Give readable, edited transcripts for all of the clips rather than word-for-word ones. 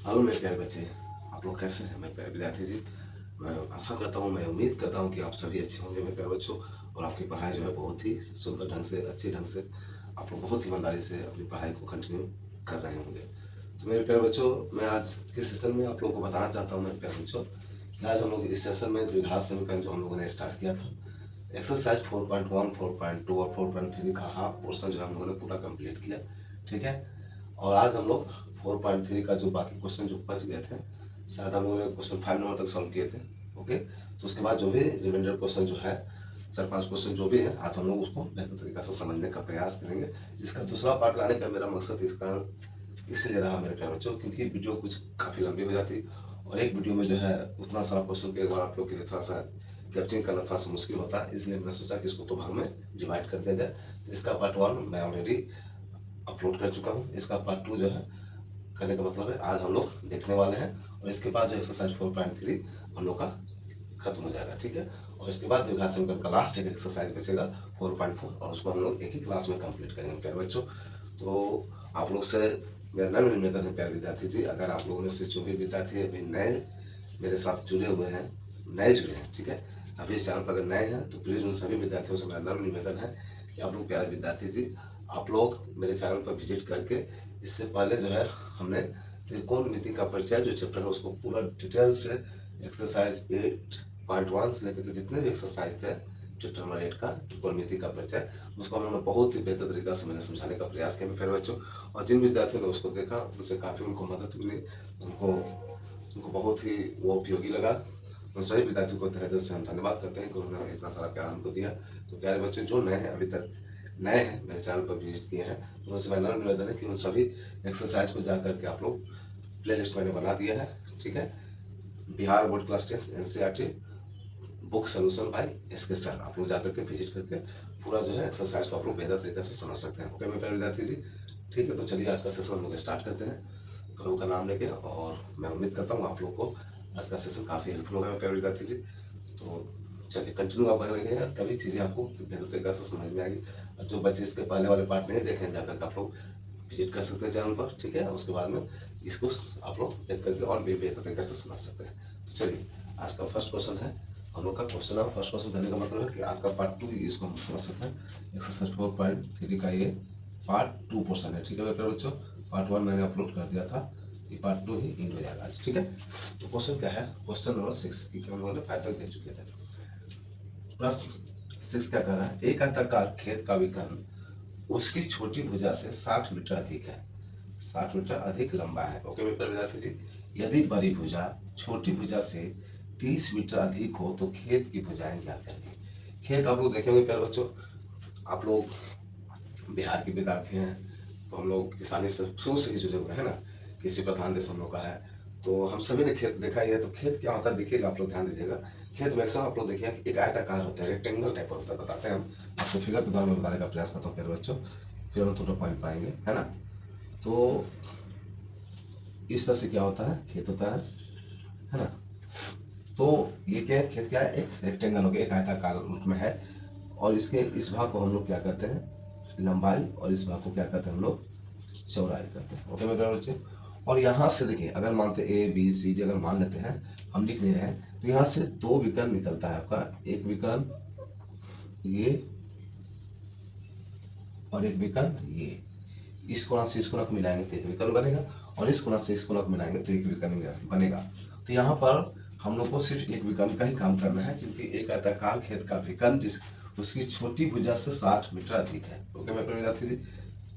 Hello मेरे प्यारे बच्चे, आप लोग कैसे हैं मेरे प्यारे विद्यार्थी जी। मैं आशा करता हूँ, मैं उम्मीद करता हूँ कि आप सभी अच्छे होंगे मेरे प्यारे बच्चों। और आपकी पढ़ाई जो है बहुत ही सुंदर ढंग से, अच्छे ढंग से आप लोग बहुत ईमानदारी से अपनी पढ़ाई को कंटिन्यू कर रहे होंगे। तो मेरे प्यारे बच्चों, मैं आज के सेशन में आप लोगों को बताना चाहता हूँ मेरे प्यारे बच्चों कि आज हम लोग इस सेशन में द्विघात समीकरण जो हम लोगों ने स्टार्ट किया था, एक्सरसाइज 4.1, 4.2 और 4.3 का हाफ पोर्शन जो हम लोगों ने पूरा कंप्लीट किया। ठीक है। और आज हम लोग 4.3 का जो बाकी क्वेश्चन जो बच गए थे, शायद हम लोगों ने क्वेश्चन 5 नंबर तक सॉल्व किए थे। ओके, तो उसके बाद जो भी रिमाइंडर क्वेश्चन जो है, 4-5 क्वेश्चन जो भी है, आज हम लोग उसको बेहतर तरीके से समझने का प्रयास करेंगे। इसका दूसरा पार्ट लाने का मेरा मकसद इसका इसलिए रहा मेरे प्यारे बच्चों, क्योंकि वीडियो कुछ काफ़ी लंबी हो जाती और एक वीडियो में जो है उतना सारा क्वेश्चन को एक बार आप लोग के लिए थोड़ा सा कैप्चरिंग करना थोड़ा सा मुश्किल होता है। इसलिए मैंने सोचा कि इसको 2 भाग में डिवाइड कर दिया जाए। तो इसका पार्ट 1 मैं ऑलरेडी अपलोड कर चुका हूँ। इसका पार्ट 2 जो है करने का मतलब है आज हम लोग देखने वाले हैं, और इसके बाद जो एक्सरसाइज 4.3 हम लोग का खत्म हो जाएगा। ठीक है। और इसके बाद द्विघात समीकरण का लास्ट एक एक्सरसाइज बचेगा 4.4, और उसको हम लोग एक ही क्लास में कंप्लीट करेंगे प्यारे बच्चों। तो आप लोग से मेरा नम्र निवेदन है प्यारे विद्यार्थी जी, अगर आप लोगों में से जो भी विद्यार्थी अभी नए मेरे साथ जुड़े हुए हैं, नए जुड़े हैं, ठीक है, अभी इस चैनल पर अगर नए हैं तो प्लीज़ उन सभी विद्यार्थियों से मेरा नम्र निवेदन है कि आप लोग प्यारे विद्यार्थी जी, आप लोग मेरे चैनल पर विजिट करके, इससे पहले जो है हमने त्रिकोणमिति का परिचय जो चैप्टर है उसको पूरा डिटेल से एक्सरसाइज 8.1 से लेकर के जितने भी एक्सरसाइज थे चैप्टर नंबर 8 का त्रिकोणमिति का परिचय, उसको हम लोगों ने बहुत ही बेहतर तरीका से मैंने समझाने का प्रयास किया मेरे बच्चों। और जिन विद्यार्थियों ने उसको देखा उससे काफ़ी उनको मदद मिली, उनको उनको बहुत ही वो उपयोगी लगा। उन सभी विद्यार्थियों को तहे दिल से हम धन्यवाद करते हैं कि उन्होंने इतना सारा प्यार हमको दिया। तो प्यारे बच्चे जो नए हैं, अभी तक नए हैं, मेरे चैनल पर विजिट किए हैं, तो उनसे मेरा नम्र निवेदन है कि उन सभी एक्सरसाइज को जा करके आप लोग प्ले लिस्ट मैंने बना दिया है। ठीक है। Bihar board class test NCERT book solution by SK sir, आप लोग जाकर के विजिट करके पूरा जो है एक्सरसाइज को आप लोग बेहतर तरीके से समझ सकते हैं। ओके मेरे प्यारे विद्यार्थी जी, ठीक है। तो चलिए आज का सेशन हम लोग स्टार्ट करते हैं प्रभु का नाम लेके, और मैं उम्मीद करता हूँ आप लोग को आज का सेशन काफ़ी हेल्पफुल होगा मेरे प्यारे विद्यार्थी जी। तो चलिए कंटिन्यू आप करेंगे, तभी चीज़ें आपको बेहतर तरीके से समझ में आएगी। और जो बच्चे इसके पहले वाले पार्ट नहीं देखें, जाकर आप लोग विजिट कर सकते हैं चैनल पर। ठीक है। उसके बाद में इसको आप लोग देख करके और भी बेहतर तरीके से समझ सकते हैं। तो चलिए आज का फर्स्ट क्वेश्चन है हम लोग का क्वेश्चन है। फर्स्ट क्वेश्चन करने का मतलब है कि आज का पार्ट 2 इसको हम समझ सकते हैं। एक्सरसाइज 4.3 का ये पार्ट 2 पोर्शन है। ठीक है मेरे बच्चों, पार्ट 1 मैंने अपलोड कर दिया था, ये पार्ट 2 ही इंड हो जाएगा आज। ठीक है। तो क्वेश्चन क्या है, क्वेश्चन नंबर 6, क्योंकि हम लोगों ने 5 तक देख चुके थे। प्रश्न 6 क्या कह रहा है, एक आयताकार खेत का विकर्ण उसकी छोटी भुजा से 60 मीटर अधिक है, 60 मीटर अधिक लंबा है। ओके मेरे विद्यार्थी जी, यदि बड़ी भुजा छोटी भुजा से 30 मीटर अधिक हो तो खेत की भुजाएं ज्ञात करिए। खेत आप लोग देखेंगे प्यारे बच्चों, आप लोग बिहार के विद्यार्थी हैं तो हम लोग किसानी से शुरू से ही जुड़े हुए हैं ना, कृषि प्रधान देश हम लोग का है, तो हम सभी ने खेत देखा ही है। तो खेत क्या होता है देखिएगा, आप लोग ध्यान दीजिएगा। खेत मैक्सिमम आप लोग देखिए कि एक आयताकार होता है, रेक्टेंगल टाइप का होता है। बताते हैं हम आपको फिगर के द्वारा में बताने का प्रयास करता हूँ प्यारे बच्चों, फिर हम थोड़ा पॉइंट पाएंगे, है ना। तो इस तरह से क्या होता है, खेत होता है ना। तो ये क्या है, खेत क्या है, एक रेक्टेंगल हो गया, एक आयताकार रूप में है, और इसके इस भाग को हम लोग क्या कहते हैं, लंबाई, और इस भाग को क्या कहते हैं हम लोग, चौड़ाई कहते हैं। ओके मेरे बच्चे। और यहाँ से देखिए, अगर मानते ए बी सी डी अगर मान लेते हैं, हम लिख नहीं रहे हैं, तो यहाँ से 2 विकर्ण निकलता है आपका, एक विकर्ण ये और एक विकर्ण ये। इस कोना से इस कोना को मिलाएंगे तो एक विकर्ण बनेगा, और इस कोना से इस कोना को मिलाएंगे तो एक विकर्ण बनेगा। तो यहाँ पर हम लोग को सिर्फ एक विकर्ण का ही काम करना है, क्योंकि एक आयताकार खेत का विकर्ण जिस उसकी छोटी भुजा से 60 मीटर अधिक है। ओके मेरे विद्यार्थी जी,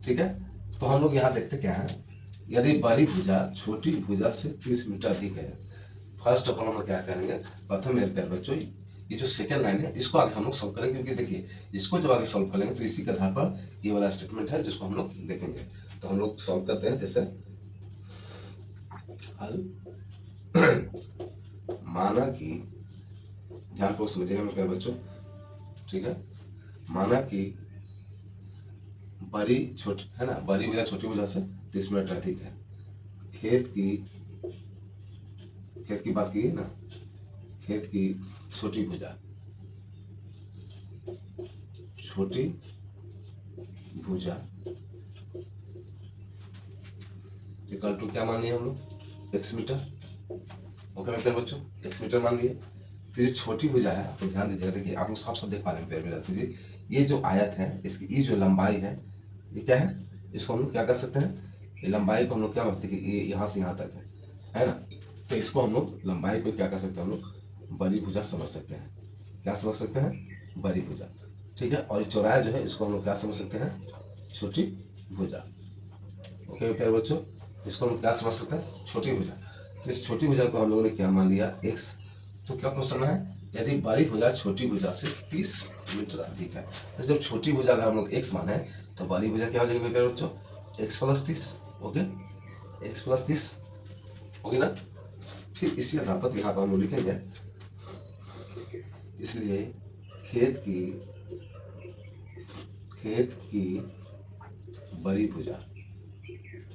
ठीक है। तो हम लोग यहाँ देखते क्या है, यदि बड़ी भुजा छोटी भुजा से 30 मीटर अधिक है, फर्स्ट ऑफ ऑल हम लोग क्या करेंगे, प्रथम मेरे प्यारे बच्चों, ये जो सेकंड लाइन है इसको आगे हम लोग सॉल्व करेंगे, क्योंकि देखिए इसको जब आगे सॉल्व करेंगे तो इसी के आधार पर ये वाला स्टेटमेंट है जिसको हम लोग देखेंगे। तो हम लोग सॉल्व करते हैं, जैसे हल माना कि, ध्यानपूर्वक समझिएगा मेरे प्यारे बच्चों, ठीक है। माना कि बड़ी छोटी है ना, बड़ी भुजा छोटी भुजा से 30 मीटर अधिक है, खेत की बात की है ना, खेत की छोटी भुजा, छोटी भुजा इक्वल टू क्या मान लिया हम लोग, x मीटर। ओके मेरे प्यारे बच्चों, x मीटर मान लिए। तो जो छोटी भुजा है आप ध्यान दीजिएगा, देखिए आप लोग साफ साफ देख पा रहे हैं प्यारे विद्यार्थी जी, ये जो आयत है इसकी ये जो लंबाई है ये क्या है, इसको हम लोग क्या कर सकते हैं, ये लंबाई को हम लोग क्या समझते हैं कि ये यहाँ से यहाँ तक है ना। तो इसको हम लोग लंबाई को क्या कर सकते हैं, हम लोग बड़ी भुजा समझ सकते हैं। क्या समझ सकते हैं, बड़ी भुजा। ठीक है, और चौड़ाई जो है इसको हम लोग क्या समझ सकते हैं, छोटी भुजा। ओके प्यारे बच्चों, इसको हम क्या समझ सकते हैं, छोटी भुजा। तो इस छोटी भुजा को हम लोगों ने क्या मान लिया, x। तो क्या क्वेश्चन है, यदि बड़ी भुजा छोटी भुजा से 30 मीटर अधिक है, तो जब छोटी भुजा अगर हम लोग x माने तो बड़ी भुजा क्या हो जाएगी मेरे प्यारे बच्चों, x plus 30। Okay, x plus 30 होगी ना। फिर इसी आधार पर यहाँ पर हम लोग लिखेंगे, इसलिए खेत की बड़ी भुजा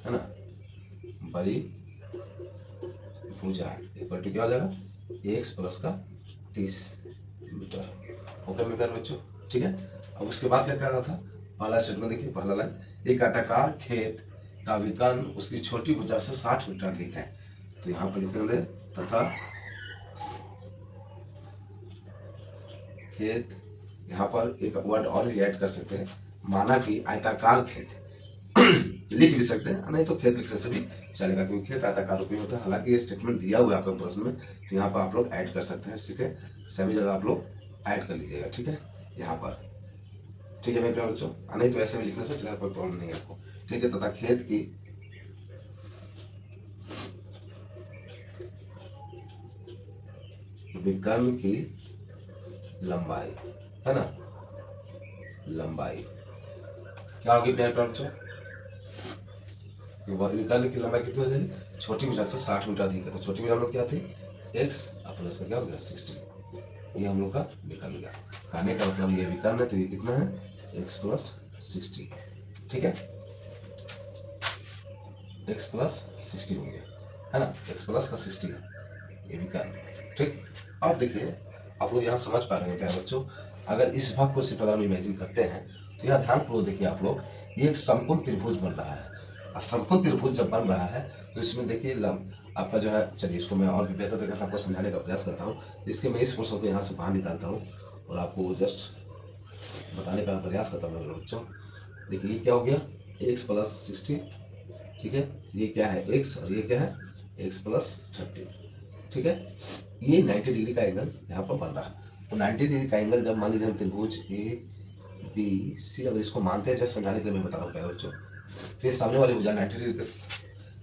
है ना, बड़ी भुजा इक्वल टू क्या हो जाएगा, x प्लस का 30 मीटर। ओके मेरे प्यारे बच्चों, ठीक है। अब उसके बाद क्या करना था, पहला स्टेटमेंट देखिए, पहला लाइन, एक आयताकार खेत का विकर्ण उसकी छोटी भुजा से 60 मीटर अधिक है। तो यहाँ पर लिखेंगे तथा खेत, यहाँ पर एक वर्ड और भी ऐड कर सकते हैं, माना कि आयताकार खेत लिख भी सकते हैं, नहीं तो खेत लिखने से भी चलेगा, क्योंकि खेत आयताकार रूप में होता है। हालांकि ये स्टेटमेंट दिया हुआ है आपको प्रश्न में, तो यहाँ पर आप लोग ऐड कर सकते हैं। ठीक है, सभी जगह आप लोग ऐड कर लीजिएगा। ठीक है, यहाँ पर ठीक है मेरे प्यारे बच्चों, नहीं तो ऐसे भी लिखने से चलेगा, कोई प्रॉब्लम नहीं है आपको। ठीक है, तथा खेत की विकर्ण की लंबाई है ना, लंबाई क्या होगी प्यारे बच्चों, विकर्ण की लंबाई कितनी हो जाएगी, छोटी भुजा से 60 मीटर अधिक है। तो छोटी भुजा हम लोग क्या थी, x प्लस का क्या हो गया 60, ये हम लोग का निकल गया। कहने का मतलब ये विकर्ण है, तो ये कितना है, x प्लस 60। ठीक है, x प्लस 60 हो गया है ना, x प्लस का 60 है ये विकर्ण। ठीक, अब देखिए आप लोग यहाँ समझ पा रहे हैं क्या बच्चों, अगर इस भाग को सिर्फ अगर हम इमेजिन करते हैं तो यहाँ ध्यानपूर्वक देखिए आप लोग, ये एक समकोण त्रिभुज बन रहा है। और समकोण त्रिभुज जब बन रहा है तो इसमें देखिए आपका जो है, चलिए इसको मैं और भी बेहतर तरीके से आपको समझाने का प्रयास करता हूँ। इसके मैं इस पोर्शन को यहाँ से बाहर निकालता हूँ और आपको जस्ट बताने का प्रयास करता हूँ मेरे बच्चों। देखिए ये क्या हो गया, x प्लस 60। ठीक है, ये क्या है x और ये क्या है x प्लस 30। ठीक है, ये 90 डिग्री का एंगल यहाँ पर बन रहा है। तो 90 डिग्री का एंगल जब मान लीजिए हम त्रिभुज ABC, अगर इसको मानते हैं, जैसे समझाने के लिए मैं बता रहा हूँ प्यारे बच्चों, फिर सामने वाली भुजा 90 डिग्री के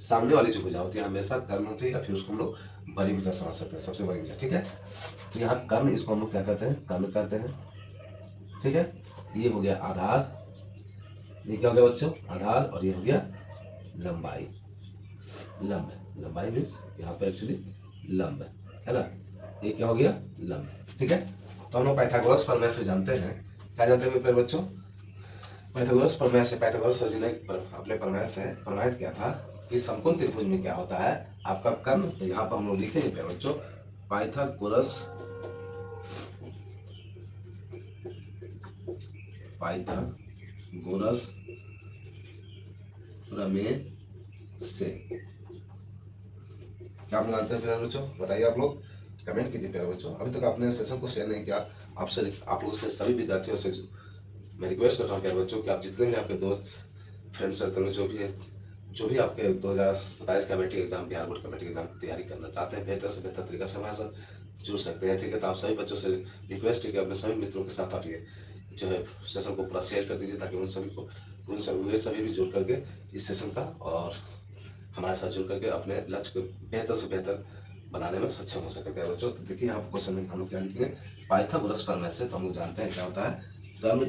सामने वाली जो भुजा होती है हमेशा कर्ण होती है, या फिर उसको हम लोग बड़ी भुजा समझ सकते हैं, सबसे बड़ी भुजा। ठीक है, तो यहाँ कर्ण, इसको हम लोग क्या कहते हैं, कर्ण कहते हैं। ठीक है, ये हो गया आधार, ये क्या हो गया बच्चों, आधार, और ये हो गया लंबाई। लंब, लंबाई मीन्स यहाँ पे एक्चुअली लंब है ना, ये क्या हो गया, लंब। ठीक है, तो हम लोग पाइथागोरस प्रमेय से जानते हैं, क्या जानते हैं मेरे बच्चों, पाइथागोरस प्रमेय से, पाइथागोरस सर जी ने अपने प्रमेय से प्रमाणित किया था कि समकोण त्रिभुज में क्या होता है, आपका कर्ण, तो यहाँ पर हम लोग लिखेंगे प्यारे बच्चों, पाइथागोरस प्रमेय से क्या आप जानते हैं प्यारे बच्चों, बताइए आप लोग, कमेंट कीजिए प्यारे बच्चों। अभी तक आपने सेशन को शेयर नहीं किया, आपसे आप लोग से, सभी विद्यार्थियों से मैं रिक्वेस्ट कर रहा हूँ प्यारे बच्चों कि आप जितने भी आपके दोस्त फ्रेंड सर्कल में जो भी है, जो भी आपके 2027 का मैट्रिक एग्जाम, बिहार बोर्ड का मैट्रिक एग्जाम की तैयारी करना चाहते हैं, बेहतर से बेहतर तरीके से हमारे साथ जुड़ सकते हैं। ठीक है, तो आप सभी बच्चों से रिक्वेस्ट है कि अपने सभी मित्रों के साथ आप ये जो है सेशन को पूरा शेयर कर दीजिए, ताकि उन सभी भी जुड़ करके इस सेशन का और हमारे साथ जुड़ करके अपने लक्ष्य को बेहतर से बेहतर बनाने में सक्षम हो सके प्यारे बच्चों। तो देखिए यहाँ पर क्वेश्चन में हम लोग क्या लिखेंगे, पाइथागोरस प्रमेय से, तो हम लोग जानते हैं क्या होता है, कर्ण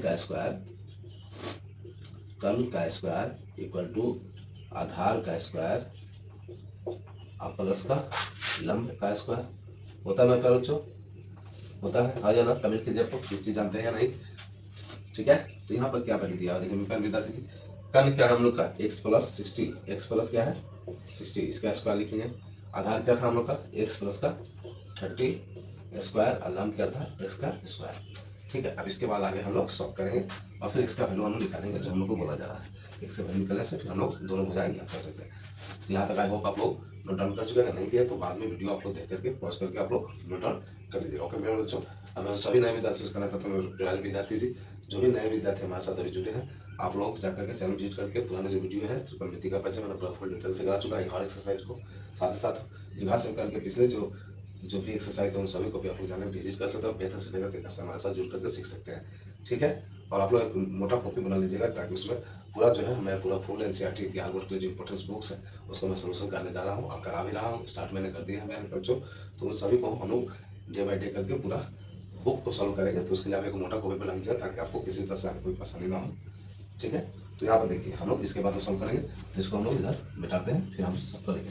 का स्क्वायर इक्वल टू आधार का स्क्वायर और प्लस का लंब का स्क्वायर होता है। मैं प्यारे बच्चों, होता है, आ जाना कमेंट कीजिए आपको ये चीज जानते हैं या नहीं। ठीक है, तो यहाँ पर क्या वैल्यू दिया, देखिए मैं बताती थी, कर्ण क्या है हम लोग का, x प्लस 60, x प्लस क्या है 60, इसका स्क्वायर लिखेंगे। आधार क्या था हम लोग का, x प्लस का 30 स्क्वायर, और लंब क्या था x का स्क्वायर। ठीक है, अब इसके बाद आगे हम लोग सॉल्व करेंगे और फिर इसका वैल्यू हम निकालेंगे जो हम लोग को बोला जा रहा है। x से वैल्यू निकलने से फिर हम लोग दोनों भुजाएं ज्ञात कर सकते हैं। तो यहाँ तक आई होप आप लोग नोट डाउन कर चुके हैं। नहीं किया तो बाद में वीडियो आप लोग देख करके पॉज करके आप लोग नोट डाउन कर लीजिए। ओके मेरे बच्चों, अब मैं सभी नए विद्यार्थी से कहना चाहता हूँ, प्यारे विद्यार्थी जी, जो भी नए विद्यार्थी हमारे साथ अभी जुड़े हैं, आप लोग जाकर के चैनल विजिट करके पुराने जो वीडियो है त्रिकोणमिति का परिचय मैंने पूरा फुल डिटेल से करा चुका है, हर एक्सरसाइज को, साथ ही साथ विभाग से करके पिछले जो भी एक्सरसाइज है उन सभी को भी आप लोग जाकर विजिट कर सकते हो, बेहतर से बेहतर तरीके से हमारे साथ जुड़ करके सीख सकते हैं। ठीक है, और आप लोग एक मोटा कॉपी बना लीजिएगा ताकि उसमें पूरा जो है मैं पूरा फुल एनसीईआरटी बिहार बोर्ड के जो इंपॉर्टेंट बुक्स है उसको मैं सोल्यूशन करने जा रहा हूँ और करा भी रहा हूँ। स्टार्ट मैंने कर दिया है मेरे बच्चों, तो उन सभी को हम लोग डे बाई डे करके पूरा बुक को सॉल्व करेंगे। तो उसके लिए आप एक मोटा कॉपी बना लीजिएगा ताकि आपको किसी तरह से कोई परेशानी ना हो। ठीक है, तो यहाँ पर देखिए हम लोग इसके बाद वो सॉल्व करेंगे, तो इसको हम लोग इधर बिठाते हैं, फिर हम सब करेंगे।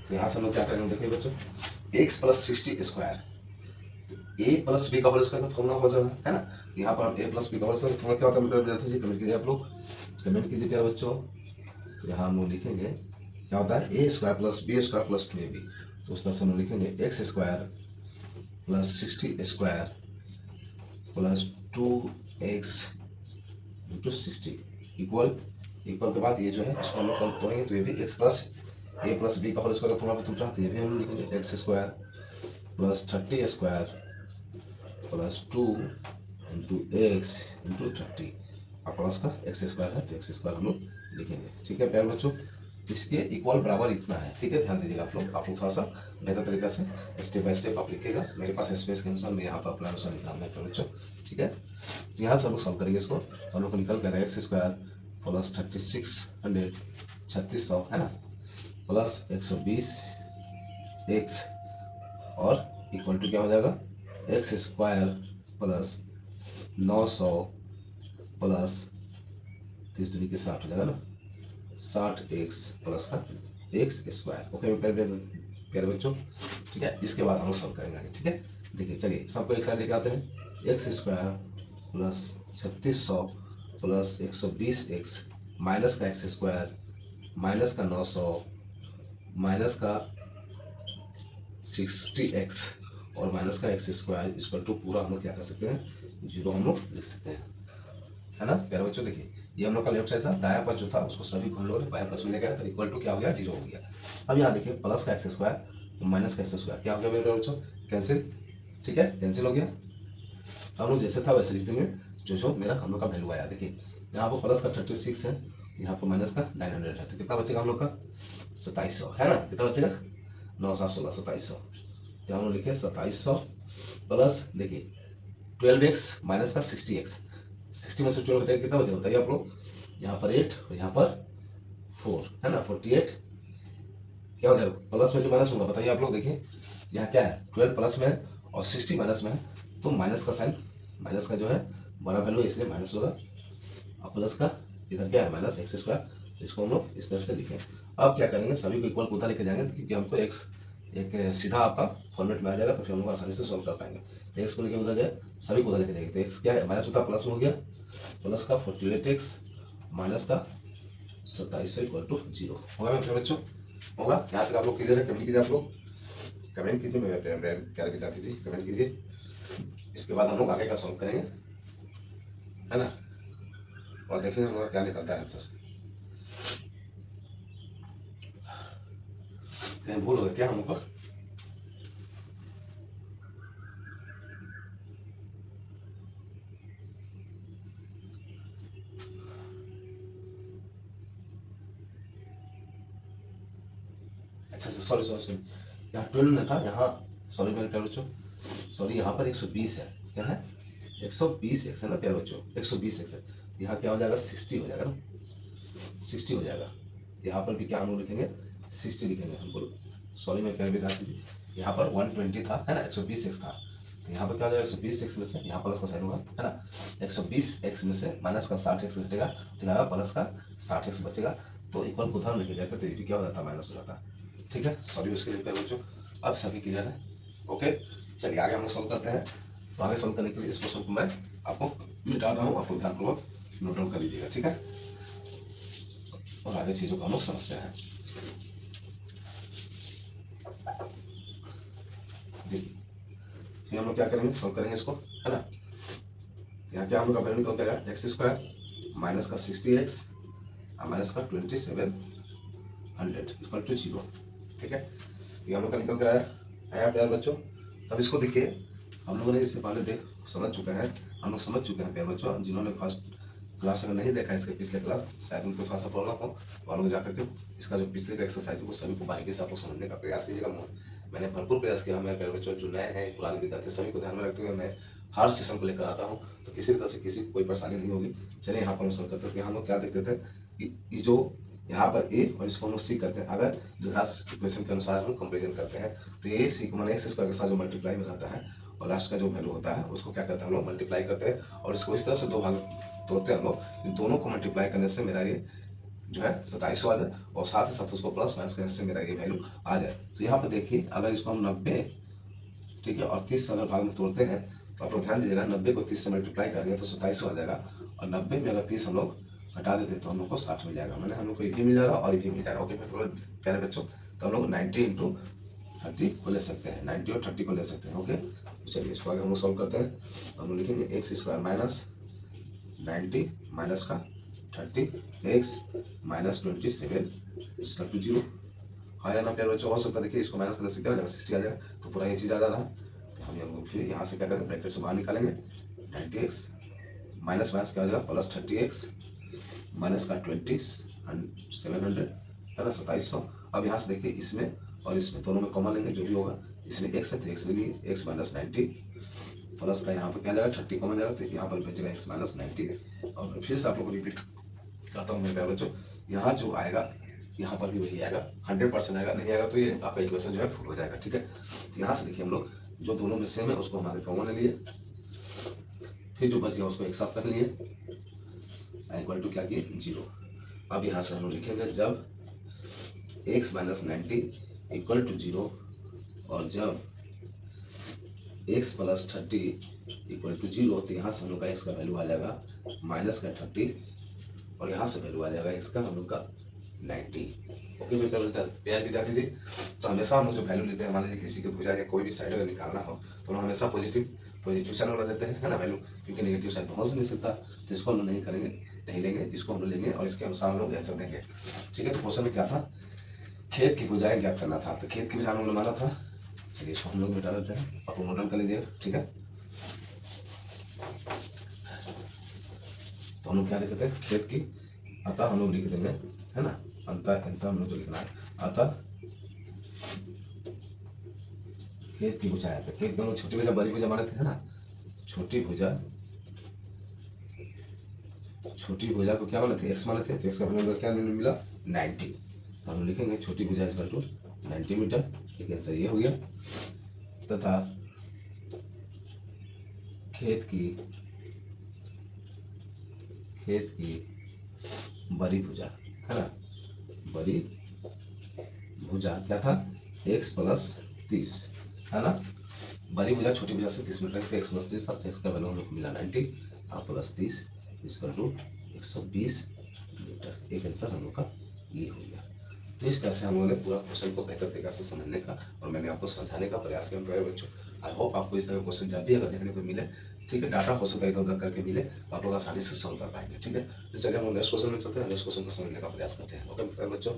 तो यहाँ से हम लोग क्या करेंगे देखिए बच्चों, एक्स प्लस 60 स्क्वायर, ए प्लस बी का होल स्क्वायर का फॉर्मूला हो जाएगा, है ना। यहाँ पर हम ए प्लस बी का होल स्क्वायर का फॉर्मूला क्या होता है विद्यार्थी जी, कमेंट कीजिए आप लोग, कमेंट कीजिए प्यारे बच्चों। तो यहाँ हम लोग लिखेंगे क्या होता है, a square plus b square plus 2ab, तो उस तरह से हम लोग लिखेंगे x square plus 60 square plus 2x into 60 equal, equal के बाद ये जो है इसको हम लोग कल करेंगे, तो ये भी एक्स प्लस ए प्लस बी का होल स्क्वायर का फॉर्मूला टूट रहा है, तो ये भी हम लिखेंगे x square plus 30 square plus 2 into x into 30 और प्लस का एक्स स्क्वायर है तो एक्स स्क्वायर हम लोग लिखेंगे। ठीक है प्यारे बच्चों, इसके इक्वल बराबर इतना है। ठीक है, ध्यान दीजिएगा आप लोग थोड़ा सा बेहतर तरीके से स्टेप बाय स्टेप आप लिखिएगा। मेरे पास स्पेस के अनुसार मैं यहाँ पर अपना अनुसार लिख रहा हूँ मैं बच्चों। ठीक है, तो यहाँ से हम लोग सॉल्व करेंगे इसको, तो हम लोग को निकल कर एक्स स्क्वायर प्लस 3600 है ना, प्लस 120 एक्स और इक्वल टू क्या हो जाएगा, एक्स स्क्वायर प्लस 900 प्लस 30 दूनी के 60 हो जाएगा ना, 60x प्लस का एक्स स्क्वायर। ओके प्यारे बच्चों, ठीक है, इसके बाद हम लोग सॉल्व करेंगे आगे। ठीक है, देखिए चलिए सबको एक साइड लेके आते हैं, x square plus 3600 plus 120x minus का एक्स स्क्वायर माइनस का 900 माइनस का 60x और माइनस का एक्स स्क्वायर इक्वल टू पूरा हम लोग क्या कर सकते हैं, 0 हम लोग लिख सकते हैं, है ना प्यारे बच्चों। देखिए ये हम लोग का लेफ्ट साइड था, दाया पास जो था उसको सभी को हम लोग ने बाया पास में लेकर तो इक्वल टू क्या हो गया, 0 हो गया। अब यहाँ देखिए प्लस का एक्स स्क्वायर माइनस का एक्स स्क्वायर क्या हो गया मेरे बच्चों, कैंसिल। ठीक है, कैंसिल हो गया। हम लोग जैसे था वैसे लिख देंगे, जो मेरा हम लोग का वैल्यू आया। देखिए यहाँ पर प्लस का 36 है, यहाँ पर माइनस का 900 है, तो कितना बचेगा हम लोग का 2700, है ना। कितना बचेगा 9 7 16 2700, तो हम लोग लिखे 2700 प्लस देखिए 12x माइनस का 60x, 60 में से 12 घटाइए कितना बचेगा बताइए आप लोग, यहाँ पर 8 और यहाँ पर 4 है ना, 48 क्या हो जाएगा, प्लस में जो माइनस होगा बताइए आप लोग। देखिए यहाँ क्या है 12 प्लस में है और 60 माइनस में है, तो माइनस का साइन, माइनस का जो है बड़ा वैल्यू है इसलिए माइनस होगा, और प्लस का इधर क्या है माइनस एक्स स्क्वायर, इसको हम लोग इस तरह से लिखें। अब क्या करेंगे सभी को इक्वल उधर लेके जाएंगे क्योंकि हमको एक्स एक सीधा आपका फॉर्मेट में आ जाएगा, तो फिर हम लोग आसानी से सॉल्व कर पाएंगे। तो एक्स को लेके उधर जाए, सभी को उधर लेके जाएंगे, तो एक्स क्या है माइनस होता प्लस में हो गया, प्लस का 48x माइनस का 2700 इक्वल टू 0 होगा मेरे बच्चों, होगा। यहाँ तक आप लोग क्लियर है, कमेंट कीजिए आप लोग, कमेंट कीजिए मेरे प्यारे विद्यार्थी जी, कमेंट कीजिए। इसके बाद हम लोग आगे का सॉल्व करेंगे, है ना, और देखेंगे हम लोग क्या निकलता है आंसर। कहीं भूल हो गया क्या हमको, अच्छा सॉरी सॉरी सॉरी, यहाँ 12 में था, यहाँ सॉरी मेरे प्यारे बच्चों, सॉरी यहाँ पर 120 है, क्या है 120 एक्स है ना प्यारे बच्चों, 120 एक्स है, यहाँ क्या हो जाएगा 60 हो जाएगा ना, 60 हो जाएगा। यहाँ पर भी क्या हम लोग लिखेंगे 60 लिखेंगे हम लोग, सॉरी मैं प्यारे विद्यार्थी जी, यहाँ पर 120 था है ना, 120 एक्स था, तो यहाँ पर क्या हो जाएगा 120 एक्स में से यहाँ प्लस का साइन होगा है ना, 120 एक्स में से माइनस का 60 एक्स घटेगा तो यहाँ प्लस का 60 एक्स बचेगा, तो इक्वल को उधर लेके जाते तो ये भी क्या हो जाता माइनस हो जाता। ठीक है, सॉरी उसके लिए प्यारे बच्चों, अब सभी क्लियर है। ओके चलिए आगे हम लोग सॉल्व करते हैं। तो आगे सॉल्व करने के लिए इसको सॉल्व मैं आपको मिटा रहा हूँ, आपको ध्यानपूर्वक नोट डाउन कर लीजिएगा। ठीक है, और आगे चीजों को हम लोग समझते हैं। देखिए फिर हम लोग क्या करेंगे, सॉल्व करेंगे इसको, है ना। यहाँ क्या हम लोग का वैल्यू निकल जाएगा एक्स स्क्वायर माइनस का 60x माइनस का 2700 इक्वल टू 0। ठीक है, ये हम लोग का निकल कर आया प्यार बच्चों। अब इसको देखिए, हम लोगों ने इससे पहले समझ चुके हैं, हम लोग समझ चुके हैं प्यार बच्चों। जिन्होंने फर्स्ट क्लास अगर नहीं देखा इसके पिछले क्लास, शायद उनको थोड़ा सा प्रॉब्लम हो, वो लोग जाकर के इसका जो पिछले का एक्सरसाइज है वो सभी को बारीकी से आपको समझने का प्रयास कीजिएगा। मैंने भरपूर प्रयास किया। मेरे प्यारे बच्चों जो नए हैं, पुराने विद्यार्थी, सभी को ध्यान में रखते हुए मैं हर सेशन को लेकर आता हूँ, तो किसी भी तरह से किसी को कोई परेशानी नहीं होगी। चलिए यहाँ पर हम शुरू करते थे। हम लोग क्या देखते थे कि जो यहाँ पर ए और इसको हम लोग सी करते हैं। अगर जो लास्ट इक्वेशन के अनुसार हम कंपेरिजन करते हैं तो ए सी को मैंने एक्स स्क्वायर के साथ जो मल्टीप्लाई में रहता है और लास्ट का जो वैल्यू होता है उसको क्या करते हैं हम लोग मल्टीप्लाई करते हैं, और इसको इस तरह से दो भाग तोड़ते हैं हम लोग। इन दोनों को मल्टीप्लाई करने से मेरा ये जो है 2700 आ जाए, और साथ ही साथ उसको प्लस माइनस करने से मेरा ये वैल्यू आ जाए। तो यहाँ पर देखिए, अगर इसको हम 90 ठीक है और 30 अगर भाग में तोड़ते हैं तो आप लोग ध्यान दीजिएगा, 90 को 30 से मल्टीप्लाई करेंगे तो 2700 आ जाएगा, और 90 में अगर 30 हम लोग हटा देते तो हम लोग को 60 मिल जाएगा। मैंने हम लोग को ये भी मिल जाएगा और ये भी मिल जाएगा। ओके प्यारे बच्चों, तो हम लोग 90 इंटू 30 को ले सकते हैं, 90 और 30 को ले सकते हैं। ओके, तो चलिए इसको आगे हम लोग सॉल्व करते हैं। हम लोग लिखेंगे एक्स स्क्वायर माइनस 90 माइनस का 30 एक्स माइनस 27 इसका टू 0 आ जाना प्यारे बच्चों। हो सकता है देखिए इसको माइनस करने से क्या हो जाएगा 60 आ जाएगा, तो पूरा ये चीज़ आ जा रहा है। तो हम लोग फिर यहाँ से क्या करेंगे, ब्रैकेट से बाहर निकालेंगे 90x माइनस माइनस क्या हो जाएगा प्लस 30x माइनस का 2700 है ना 2700। अब यहाँ से देखिए इसमें और इसमें दोनों में कॉमन लेंगे, जो भी होगा इसमें x है तो x ले लिए, x माइनस 90 प्लस का यहाँ पर क्या जाएगा 30 कॉमन जाएगा, तो यहाँ पर बचेगा x माइनस 90। और फिर से आप लोग को रिपीट करता हूँ मेरे प्यारे बच्चों, यहाँ जो आएगा यहाँ पर भी वही आएगा, 100% आएगा। नहीं आएगा तो ये आपका इक्वेशन जो है फुल हो जाएगा। ठीक है, तो यहाँ से देखिए हम लोग जो दोनों में सेम है उसको हमारे कॉमन ले लिए, फिर जो बच गया उसको एक साथ रख लिए, इक्वल टू क्या किए 0। अब यहाँ से हम लोग लिखेंगे जब x माइनस 90 इक्वल टू 0 और जब x प्लस 30 इक्वल टू 0, तो यहाँ से हम लोग का x का वैल्यू आ जाएगा माइनस का 30 और यहाँ से वैल्यू आ जाएगा x का हम लोग का 90। ओके मेरे प्यार विद्यार्थी जी, तो हमेशा हम लोग जो वैल्यू लेते हैं, मान लीजिए किसी के भुजा या कोई भी साइड अगर निकालना हो तो हम हमेशा पॉजिटिव साइड वाला लेते हैं, है ना वैल्यू, क्योंकि नेगेटिव साइड तो हो नहीं सकता। तो इसको हम लोग नहीं करेंगे, नहीं लेंगे, इसको हम लोग लेंगे और इसके अनुसार हम लोग आंसर देंगे। ठीक है, तो क्वेश्चन में क्या था, खेत की भुजाएं ज्ञात करना था, तो खेत की भुजा हम लोग माना था। चलिए इसको हम लोग मिटा लेते हैं, आप नोट कर लीजिए। ठीक है, तो हम लोग क्या लिखते हैं खेत की, अतः हम लोग लिख देंगे, है ना, अंतः आंसर हम लोग जो लिखना है, अतः खेत की भुजा है। तो खेत दोनों छोटी भुजा बड़ी भुजा माने थे, है ना, छोटी भुजा को क्या माने थे x माने थे, तो x का वैल्यू क्या मिला 90। तो हम लिखेंगे छोटी भुजा इक्वल टू 90 मीटर। एक आंसर ये हो गया। तथा खेत की बड़ी भुजा, है ना, बड़ी भुजा क्या था x प्लस 30, है ना, बड़ी भुजा छोटी भुजा से 30 मीटर, x प्लस 30 और x का वैल्यू हम लोग मिला 90 और प्लस 30 इक्वल टू 120 मीटर। एक आंसर हम लोग का ये हो गया। तो इस तरह से हम लोगों ने पूरा क्वेश्चन को बेहतर तरीके से समझने का और मैंने आपको समझाने का प्रयास किया प्यारे बच्चों। आई होप आपको इस तरह क्वेश्चन जब भी अगर देखने को मिले, ठीक है, डाटा हो सकता है इधर उधर करके मिले तो आप लोग आसानी से सॉल्व कर पाएंगे। ठीक है, तो चलिए हम लोग नेक्स्ट क्वेश्चन में चलते हैं, नेक्स्ट क्वेश्चन को समझने का प्रयास करते हैं। ओके प्यारे बच्चों,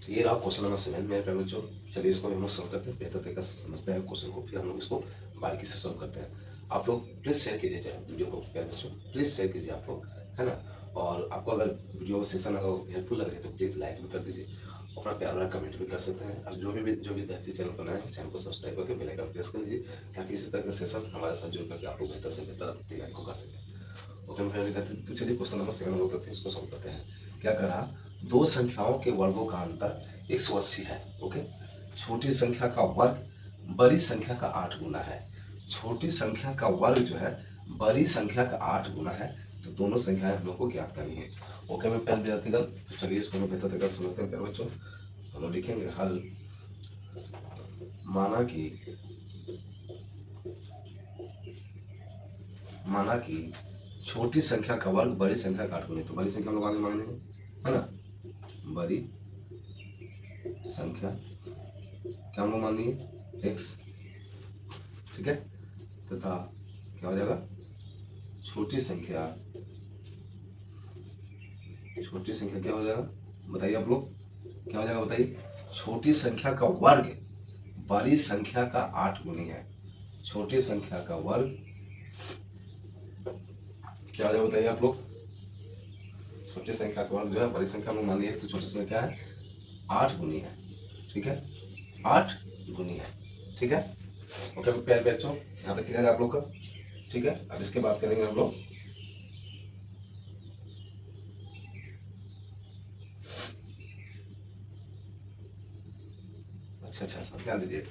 ये रहा क्वेश्चन नंबर 7 मेरे प्यारे बच्चों। चलिए इसको हम लोग सॉल्व करते हैं, बेहतर तरीके से समझते हैं क्वेश्चन को, फिर हम लोग इसको बारीकी से सॉल्व करते हैं। आप लोग प्लीज शेयर कीजिए वीडियो को प्यारे बच्चों, प्लीज शेयर कीजिए आप लोग, है ना, और आपको अगर वीडियो सेशन अगर हेल्पफुल लग रही है तो प्लीज लाइक भी कर दीजिए, अपना प्यार वाला कमेंट भी कर सकते हैं। और जो विद्यार्थी चैनल पर नए हैं चैनल को सब्सक्राइब करके बेल आइकन प्रेस कर लीजिए, ताकि इसी तरह के सेशन हमारे साथ जुड़ करके आप लोग बेहतर से बेहतर तैयारी को कर सकें। ओके मेरे विद्यार्थी, तो चलिए क्वेश्चन नंबर 7 हम लोग करते हैं, इसको सॉल्व करते हैं। क्या कर रहा, दो संख्याओं के वर्गों का अंतर 180 है। ओके, छोटी संख्या का वर्ग बड़ी संख्या का 8 गुना है। छोटी संख्या का वर्ग जो है बड़ी संख्या का 8 गुना है, तो दोनों संख्याएं हम लोग को ज्ञात करनी है। ओके मैं पहले विद्यार्थीगण, तो चलिए इसको हम बेहतर तरीके से समझते हैं प्यारे बच्चों। हम लोग लिखेंगे हल, माना कि छोटी संख्या का वर्ग बड़ी संख्या का 8 गुनी, तो बड़ी संख्या हम लोग आगे मांगेंगे, है ना, बड़ी संख्या क्या हम लोग मान लिए x, ठीक है, तथा क्या हो जाएगा छोटी संख्या क्या हो जाएगा बताइए आप लोग, क्या हो जाएगा बताइए, छोटी संख्या का वर्ग बड़ी संख्या का 8 गुनी है, छोटी संख्या का वर्ग क्या हो जाएगा बताइए आप लोग, छोटी संख्या का वर्ग जो है बड़ी संख्या में मान लिया तो छोटी संख्या क्या है 8 गुनी है, ठीक है, 8 गुनी है, ठीक है। ओके प्यारे बच्चों, यहाँ तक क्लियर है आप लोग का, ठीक है। अब इसके बाद करेंगे हम लोग अच्छा ध्यान दीजिए,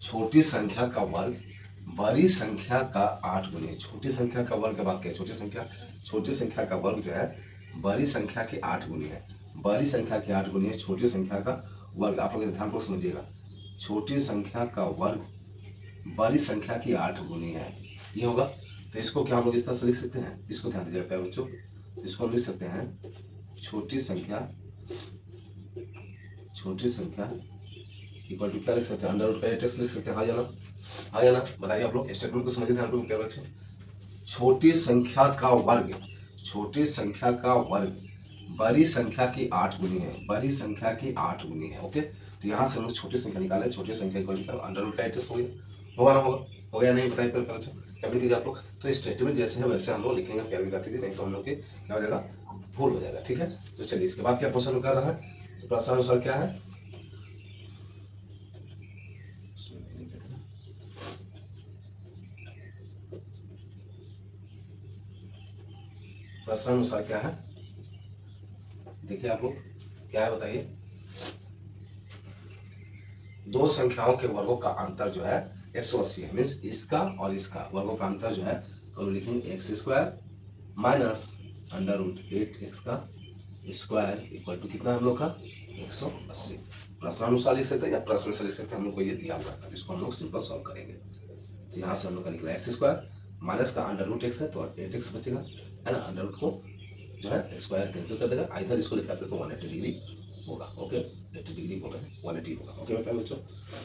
छोटी संख्या का वर्ग बड़ी संख्या का 8 गुनी, छोटी संख्या का वर्ग का बात क्या है, छोटी संख्या का वर्ग जो है बड़ी संख्या की 8 गुनी है, बड़ी संख्या की 8 गुनी है छोटी संख्या का वर्ग, आप लोग ध्यानपूर्वक समझिएगा, छोटी संख्या का वर्ग बड़ी संख्या की 8 गुनी है, ये होगा। तो इसको क्या हम लोग इस तरह से लिख सकते हैं, इसको ध्यान दीजिएगा प्यारे बच्चों, इसको हम लिख सकते हैं छोटी संख्या इक्वल टू क्या लिख सकते हैं, अंडर रूट का एटेक्स लिख सकते हैं, हाँ या ना बताइए आप लोग, स्टेटमेंट को समझिए ध्यान प्यारे बच्चों, छोटी संख्या का वर्ग बड़ी संख्या की 8 गुनी है, बड़ी संख्या की 8 गुनी है, ओके। तो यहाँ से हम लोग छोटी संख्या निकाले, छोटी संख्या इक्वल टू अंडर रूट का एटेक्स हो गया, होगा ना, हो गया नहीं बताइए प्यारे बच्चों, क्या कीजिए आप लोग, तो स्टेटमेंट जैसे है वैसे हम लोग लिखेंगे प्यारे विद्यार्थी जी, नहीं तो हम लोग की क्या हो जाएगा भूल हो जाएगा, ठीक है। तो चलिए इसके बाद क्या क्वेश्चन कर रहा है, तो प्रश्नानुसार क्या है, प्रश्नानुसार क्या है, देखिए आप लोग क्या है बताइए, दो संख्याओं के वर्गों का अंतर जो है 180 है, मीन्स इसका और इसका वर्गों का अंतर जो है, तो हम लिखेंगे x square minus under root 8x का स्क्वायर इक्वल टू कितना हम लोग का 180, प्रश्नानुसार लिख सकते हैं या प्रश्न से लिख सकते हैं, हम लोग को ये दिया हुआ है, इसको हम लोग सिंपल सॉल्व करेंगे। तो यहाँ से हम लोग का निकला एक्स स्क्वायर माइनस का अंडर रूट एक्स है तो 8x बचेगा, है ना, अंडर रूट को जो है स्क्वायर कैंसिल कर देगा, इधर इसको लिखाते तो 180 डिग्री होगा, ओके 80 डिग्री बोल रहे हैं 180 होगा, ओके बेटा बच्चों।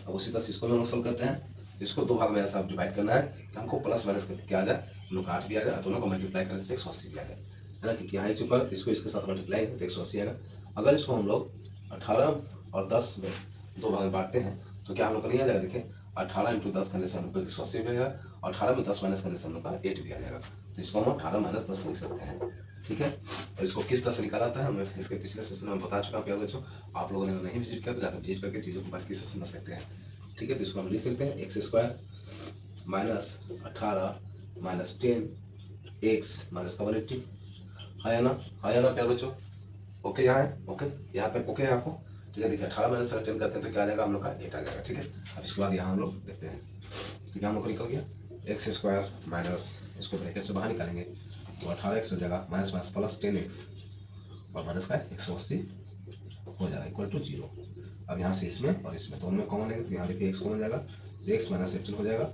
अब उसी तरह से इसको भी हम सॉल्व करते हैं, इसको दो भाग में ऐसा डिवाइड करना है कि हमको प्लस माइनस करके क्या आ जाए, हम लोग 8 भी आ जाए, दोनों को मल्टीप्लाई करने से 180 भी आ जाए, है ना, क्योंकि यहाँ चुका है इसको इसके साथ मल्टीप्लाई तो 180 आएगा। अगर इसको हम लोग 18 और 10 में दो भाग में बांटते हैं तो क्या हम लोग का नहीं आ जाएगा, देखिए 18 इंटू 10 करने से हमको 180 भी आएगा, 18 में 10 माइनस करने से हम लोग का 8 भी आ जाएगा, तो इसको हम 18 माइनस 10 लिख सकते हैं, ठीक है। और इसको किस तरह से निकाला था मैं इसके पिछले सेशन में बता चुका हूँ प्यारे बच्चों, आप लोगों ने नहीं विजिट किया तो जाकर विजिट करके चीज़ों को बारीकी से समझ सकते हैं, ठीक है। तो इसको हम लिख सकते हैं x square minus 18 minus 10 x minus का 180, हाँ या ना प्यारे बच्चों, ओके यहाँ है, ओके यहाँ तक ओके है आपको, ठीक है। देखिए 18 माइनस 10 करते हैं तो क्या आ जाएगा हम लोग का 8 आ जाएगा, ठीक है। अब इसके बाद यहाँ हम लोग देखते हैं, ठीक है, हम लोग को निकल गया एक्स स्क्वायर माइनस इसको ब्रैकेट से बाहर निकालेंगे तो 18x हो जाएगा माइनस माइनस प्लस 10x और माइनस का 180 हो जाएगा इक्वल टू 0। अब यहाँ से इसमें और इसमें दोनों में कॉमन लेंगे तो यहाँ देखिए x कॉमन जाएगा तो x माइनस 18 हो जाएगा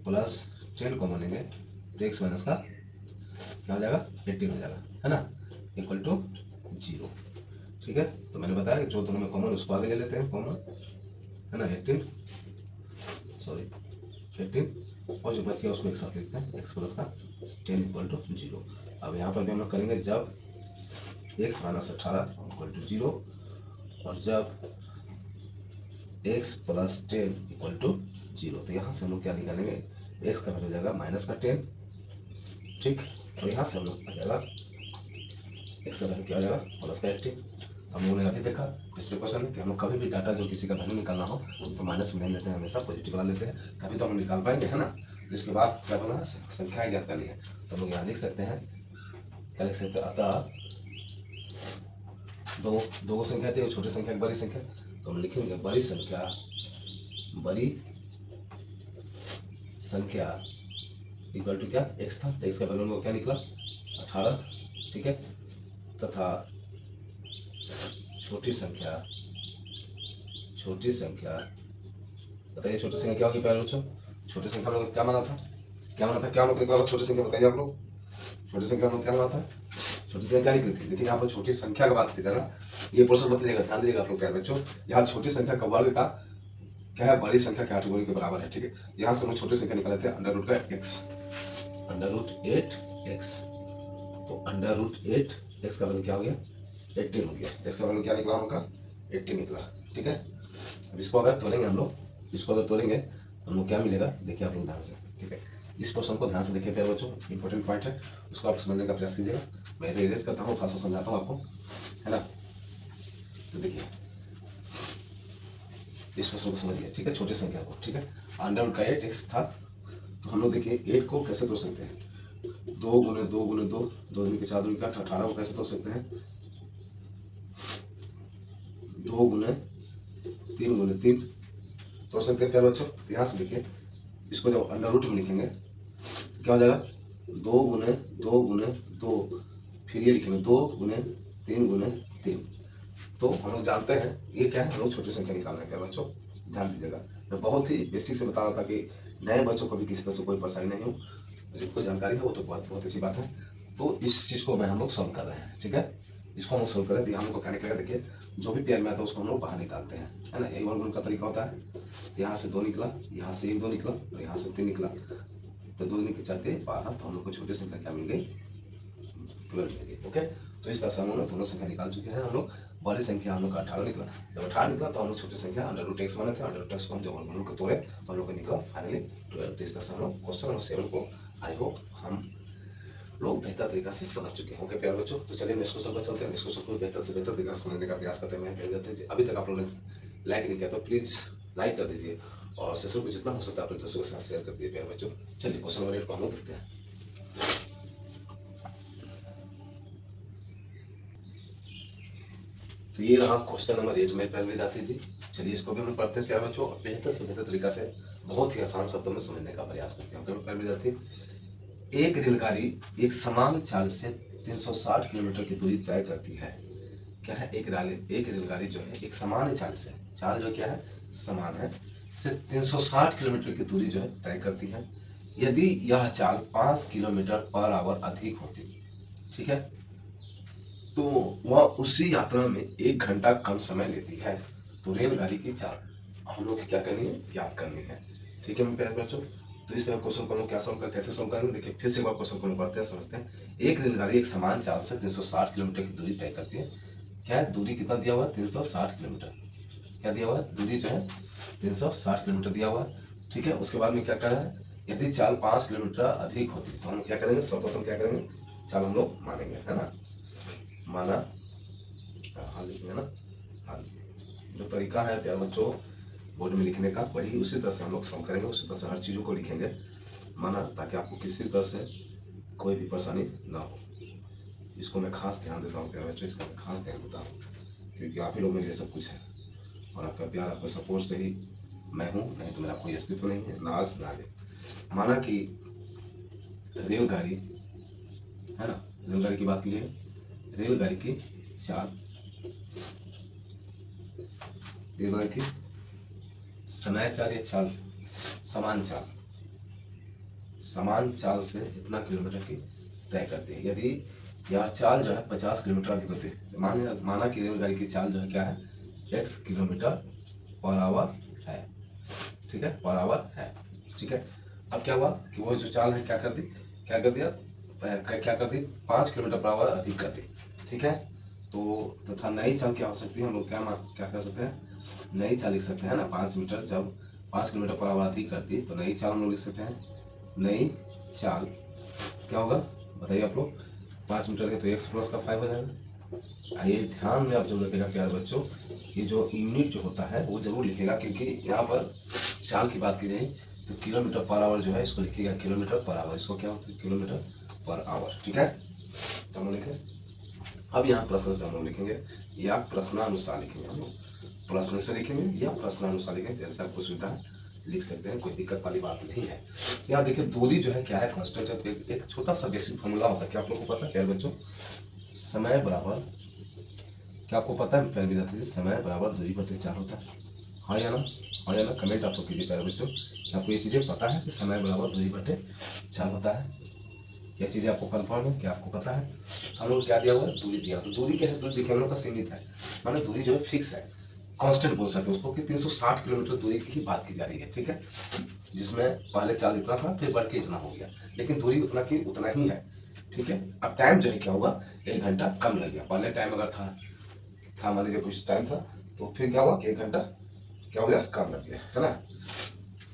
प्लस 10 कॉमन लेंगे तो x माइनस का क्या हो जाएगा 18 हो जाएगा, है ना, इक्वल टू 0, ठीक है। तो मैंने बताया कि जो दोनों में कॉमन उसको आगे ले लेते हैं कॉमन, है ना, 18 और जो बच गया उसको एक साथ लिखते हैं x प्लस का 10 इक्वल टू 0। अब यहाँ पर भी हम लोग करेंगे जब x माइनस 18 इक्वल टू 0 और जब x प्लस 10 इक्वल टू 0, तो यहाँ से हम लोग क्या निकालेंगे x का वैल्यू हो जाएगा माइनस का 10, ठीक, और यहाँ से हम लोग आ जाएगा x का वैल्यू क्या हो जाएगा प्लस का 18। हम लोगों ने अभी देखा पिछले क्वेश्चन में कि हम लोग कभी भी डाटा जो किसी का वैल्यू निकालना हो तो माइनस में नहीं लेते हैं, हमेशा पॉजिटिव वाला लेते हैं, तभी तो हम निकाल पाएंगे, है ना। तो इसके बाद क्या करना है, संख्या ज्ञात करनी है, तो हम लोग यहाँ लिख सकते हैं, क्या लिख सकते हैं, अतः दो संख्या थी, छोटी संख्या बड़ी संख्या, तो हम लिखेंगे बड़ी संख्या इक्वल टू क्या x था, तो x का वैल्यू क्या निकला 18, ठीक है, तथा छोटी संख्या बताइए छोटी संख्या क्या होगी प्यारे बच्चों, छोटी संख्या में क्या माना था, क्या हम लोग निकाला छोटी संख्या बताइए आप लोग, छोटी संख्या में क्या बात है, छोटी संख्या निकली थी, लेकिन यहाँ पर छोटी संख्या की बात की जा रहा, ये प्रश्न मत लीजिएगा, ध्यान दीजिएगा आप लोग प्यारे बच्चों। यहाँ छोटी संख्या का वर्ग का क्या है, बड़ी संख्या के 8 गुणे के बराबर है, ठीक है। यहाँ से हम छोटी संख्या निकाले थे अंडर रूट का x, अंडर रूट 8x, तो अंडर रूट 8x का वैल्यू क्या हो गया, 18 हो गया। x का वैल्यू क्या निकला उनका, 80 निकला, ठीक है। अब इसको अगर तोड़ेंगे हम लोग, इसको अगर तोड़ेंगे तो हम लोग क्या मिलेगा, देखिए आप लोग ध्यान से, ठीक है। इस क्वेश्चन को ध्यान से देखिए प्यारे बच्चों, इंपॉर्टेंट पॉइंट है, उसको आप समझने का प्रयास कीजिएगा। मैं इरेज करता हूँ, थोड़ा सा समझाता हूँ आपको, है ना। तो देखिए इस क्वेश्चन को समझिए, ठीक है, छोटी संख्या को, ठीक है। अंडर रूट का 8x था, तो हम लोग देखिए 8 को कैसे तोड़ सकते हैं, 2 गुने 2 गुने 2, 2 दूनी के 4 दूनी का 18 को कैसे तोड़ सकते हैं, 2 गुने 3 गुने 3 तोड़ सकते हैं प्यारे बच्चों। यहाँ से देखिए इसको जब अंडर रूट में लिखेंगे क्या हो जाएगा, 2 गुने 2 गुने 2, फिर ये लिखेंगे 2 गुने 3 गुने 3। तो हम लोग जानते हैं ये क्या है, हम लोग छोटी संख्या निकालना है प्यारे बच्चों, ध्यान दीजिएगा। मैं बहुत ही बेसिक से बता रहा था कि नए बच्चों को भी किसी तरह से कोई परेशानी नहीं हो, जिनको जानकारी है वो तो बहुत अच्छी बात है। तो इस चीज़ को हम लोग सॉल्व कर रहे हैं, ठीक है। इसको हम लोग सॉल्व करें तो हम लोग को क्या निकलेगा, देखिए जो भी पेयर में आता है उसको हम लोग बाहर निकालते हैं, है ना। एक वर्गमूल का तरीका होता है, यहाँ से 2 निकला, यहाँ से 1 2 निकला और यहाँ से 3 निकला, तो 2 दूनी के 4 12, तो हम लोग को छोटी संख्या क्या मिल गई, 12 मिल गई, ओके। तो इस तरह से हम लोग दोनों संख्या निकाल चुके हैं। हम लोग बड़ी संख्या हम लोग का 18 निकला, जब 18 निकला तो हम लोग छोटी संख्या अंडर रूट x माने थे, अंडर रूट x को हम जब वर्गमूल को तोड़े तो हम लोग को निकला फाइनली 12। तो इस तरह से हम लोग क्वेश्चन नंबर 7 को आई होप हम लोग बेहतर तरीका से समझ चुके हैं, ओके प्यारे बच्चों। तो चलिए नेक्स्ट क्वेश्चन पर चलते हैं, नेक्स्ट क्वेश्चन को बेहतर से बेहतर तरीका से समझने का प्रयास करते हैं। मैं अभी तक आप लोगों ने लाइक नहीं किया तो प्लीज लाइक कर दीजिए और सेशन को जितना हो सकता है अपने दोस्तों के साथ शेयर कर दीजिए प्यारे बच्चों। चलिए क्वेश्चन नंबर 8 को हम लोग देखते हैं। तो ये रहा क्वेश्चन नंबर 8 में प्यारे विद्यार्थी जी। चलिए इसको भी हम पढ़ते हैं प्यारे बच्चों, बेहतर से बेहतर तरीका से बहुत ही आसान शब्दों में समझने का प्रयास करते हैं, ओके प्यारे विद्यार्थी। एक रेलगाड़ी एक समान चाल से 360 किलोमीटर की दूरी तय करती है। क्या है, एक रेलगाड़ी जो है एक समान चाल से, चाल जो क्या है समान है, से 360 किलोमीटर की दूरी जो है तय करती है। यदि यह चाल 5 किलोमीटर पर आवर अधिक होती, ठीक है, तो वह उसी यात्रा में 1 घंटा कम समय लेती है। तो रेलगाड़ी की चाल हम लोग क्या करनी है, याद करनी है, ठीक है मेरे प्यारे बच्चों। तो इस तरह क्वेश्चन को हम लोग कैसे सॉल्व करेंगे, देखिए फिर से एक बार क्वेश्चन को पढ़ते हैं, समझते हैं। एक रेलगाड़ी एक समान चाल से 360 किलोमीटर की दूरी तय करती है। क्या है, दूरी कितना दिया हुआ है, 360 किलोमीटर, क्या दिया हुआ है, दूरी जो है 360 किलोमीटर दिया हुआ है, ठीक है। उसके बाद में क्या कर रहा है, यदि चाल 5 किलोमीटर अधिक होती तो हम क्या करेंगे, सर्वप्रथम क्या करेंगे, चाल हम लोग मानेंगे, है ना, माना, हाँ लिखेंगे ना, हाँ। जो तरीका है प्यारे बच्चों बोर्ड में लिखने का, वही उसी तरह से हम लोग सॉल्व करेंगे, उसी तरह से हर चीज़ों को लिखेंगे माना, ताकि आपको किसी तरह से कोई भी परेशानी ना हो। इसको मैं खास ध्यान देता हूँ प्यारे बच्चों, इसका मैं खास ध्यान देता हूँ, क्योंकि आप ही लोग मेरे लिए सब कुछ है और आपका प्यार आपका सपोर्ट से ही मैं हूँ, नहीं तो मेरा कोई अस्तित्व नहीं है, ना आज ना आगे। माना कि रेलगाड़ी, है ना, रेलगाड़ी की बात की है, रेलगाड़ी की चाल, रेलगाड़ी की समय चाल या चाल, समान चाल से इतना किलोमीटर की तय करती है। यदि यार चाल जो है 50 किलोमीटर अधिक होती है, माना कि रेलगाड़ी की चाल जो है क्या है, x किलोमीटर पर आवर है, ठीक है, पर आवर है, ठीक है। अब क्या हुआ कि वो जो चाल है क्या कर दी, क्या कर दिया, क्या कर दी, 5 किलोमीटर पर आवर अधिक कर दी, ठीक है। तो तथा नई चाल क्या हो सकती है, हम लोग क्या कर सकते हैं, नई चाल लिख सकते हैं ना, 5 मीटर जब 5 किलोमीटर पर आवर अधिक करती तो नई चाल हम लोग लिख सकते हैं, नई चाल क्या होगा बताइए आप लोग, 5 मीटर के तो x प्लस का 5 हो जाएगा। आइए ध्यान में आप जो रखेगा प्यारे बच्चों, ये जो यूनिट जो होता है वो जरूर लिखेगा, क्योंकि यहाँ पर चाल की बात की जाए तो किलोमीटर पर आवर जो है इसको लिखेगा किलोमीटर पर आवर, इसको क्या होता है किलोमीटर पर आवर, ठीक है। तो हम लिखें, अब यहाँ प्रश्न से हम लोग लिखेंगे या प्रश्नानुसार लिखेंगे, हम लोग प्रश्न से लिखेंगे या प्रश्नानुसार लिखेंगे, जैसे आपको सुविधा है लिख सकते हैं, कोई दिक्कत वाली बात नहीं है। यहाँ देखिए दूरी जो है क्या है, कांस्टेंट है, तो एक छोटा सा बेसिक फॉर्मूला होता है, क्या आप लोगों को पता है प्यारे बच्चों, समय बराबर, क्या आपको पता है प्यारे विद्यार्थी जी, समय बराबर दूरी बटे 4 होता है, हाँ या ना, हाँ या ना, कमेंट आप लोग कीजिए प्यारे बच्चों, क्या आपको ये चीजें पता है कि समय बराबर दूरी बटे 4 होता है क्या चीज़ें आपको कंफर्म है, क्या आपको पता है? हम लोग क्या दिया हुआ है, दूरी दिया। तो दूरी क्या है, दूरी देखिए हम लोग का सीमित है, माने दूरी जो है फिक्स है, कांस्टेंट बोल सकते हैं उसको कि 360 किलोमीटर दूरी की ही बात की जा रही है, ठीक है, जिसमें पहले चाल इतना था फिर बढ़ के इतना हो गया, लेकिन दूरी उतना की उतना ही है, ठीक है। अब टाइम जो है क्या होगा, 1 घंटा कम लग गया। पहले टाइम अगर था मान लीजिए कुछ टाइम था, तो फिर क्या हुआ कि 1 घंटा क्या हो गया, कम लग गया, है ना,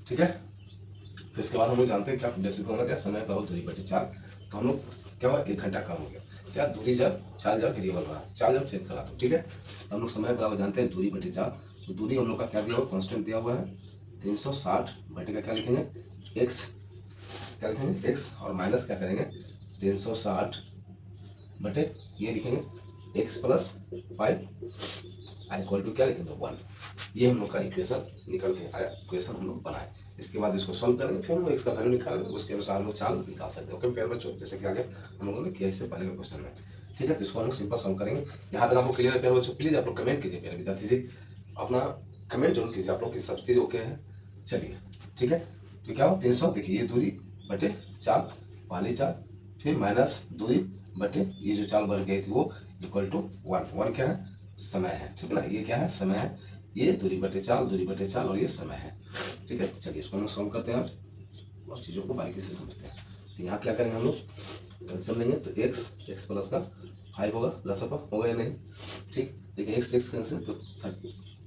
ठीक है। तो इसके बाद हम लोग जानते हैं क्या बेसिक होगा, क्या समय का दूरी बटे चाल। तो हम लोग क्या हुआ, 1 घंटा कम हो गया, क्या दूरी जब चाल जब वेरिएबल बना, चाल जब चेंज करा, तो ठीक है। तो हम लोग समय बराबर जानते हैं दूरी बटे चाल। तो दूरी हम लोग का क्या दिया हुआ, कांस्टेंट दिया हुआ है 360 बटे का क्या लिखेंगे, एक्स, क्या लिखेंगे एक्स, और माइनस क्या करेंगे 360 बटे ये लिखेंगे एक्स प्लस 5 इक्वल टू क्या लिखेंगे 1। ये हम लोग का इक्वेशन निकल के आया, इक्वेशन हम लोग बनाए। इसके बाद इसको सॉल्व करेंगे, फिर हम लोग इसका वैल्यू निकालेंगे, उसके अनुसार हम लोग चाल निकाल सकते हैं। ओके प्यारे बच्चों, जैसे कि आगे हम लोगों ने किया इससे पहले के क्वेश्चन में, ठीक है। तो इसको हम लोग सिंपल सॉल्व करेंगे। यहाँ तक आपको क्लियर है प्यारे बच्चों? प्लीज आप लोग कमेंट कीजिए, प्यारे विद्यार्थी जी, अपना कमेंट जरूर कीजिए आप लोग की सब चीज़ ओके है। चलिए ठीक है, तो क्या हो 300, देखिए ये दूरी बटे चाल, पहली चाल, फिर माइनस दूरी बटे ये जो चाल बढ़ गई थी वो इक्वल टू 1। 1 क्या है, समय है, ठीक है ना, ये क्या है, समय है, ये दूरी बटे चाल और ये समय है, ठीक है। चलिए इसको हम सॉल्व करते हैं और चीज़ों को बारीकी से समझते हैं। तो यहाँ क्या करेंगे हम लोग, कैंसिल लेंगे, तो x प्लस का 5 होगा, प्लस अप होगा या नहीं, ठीक। देखिए x कैंसिल, तो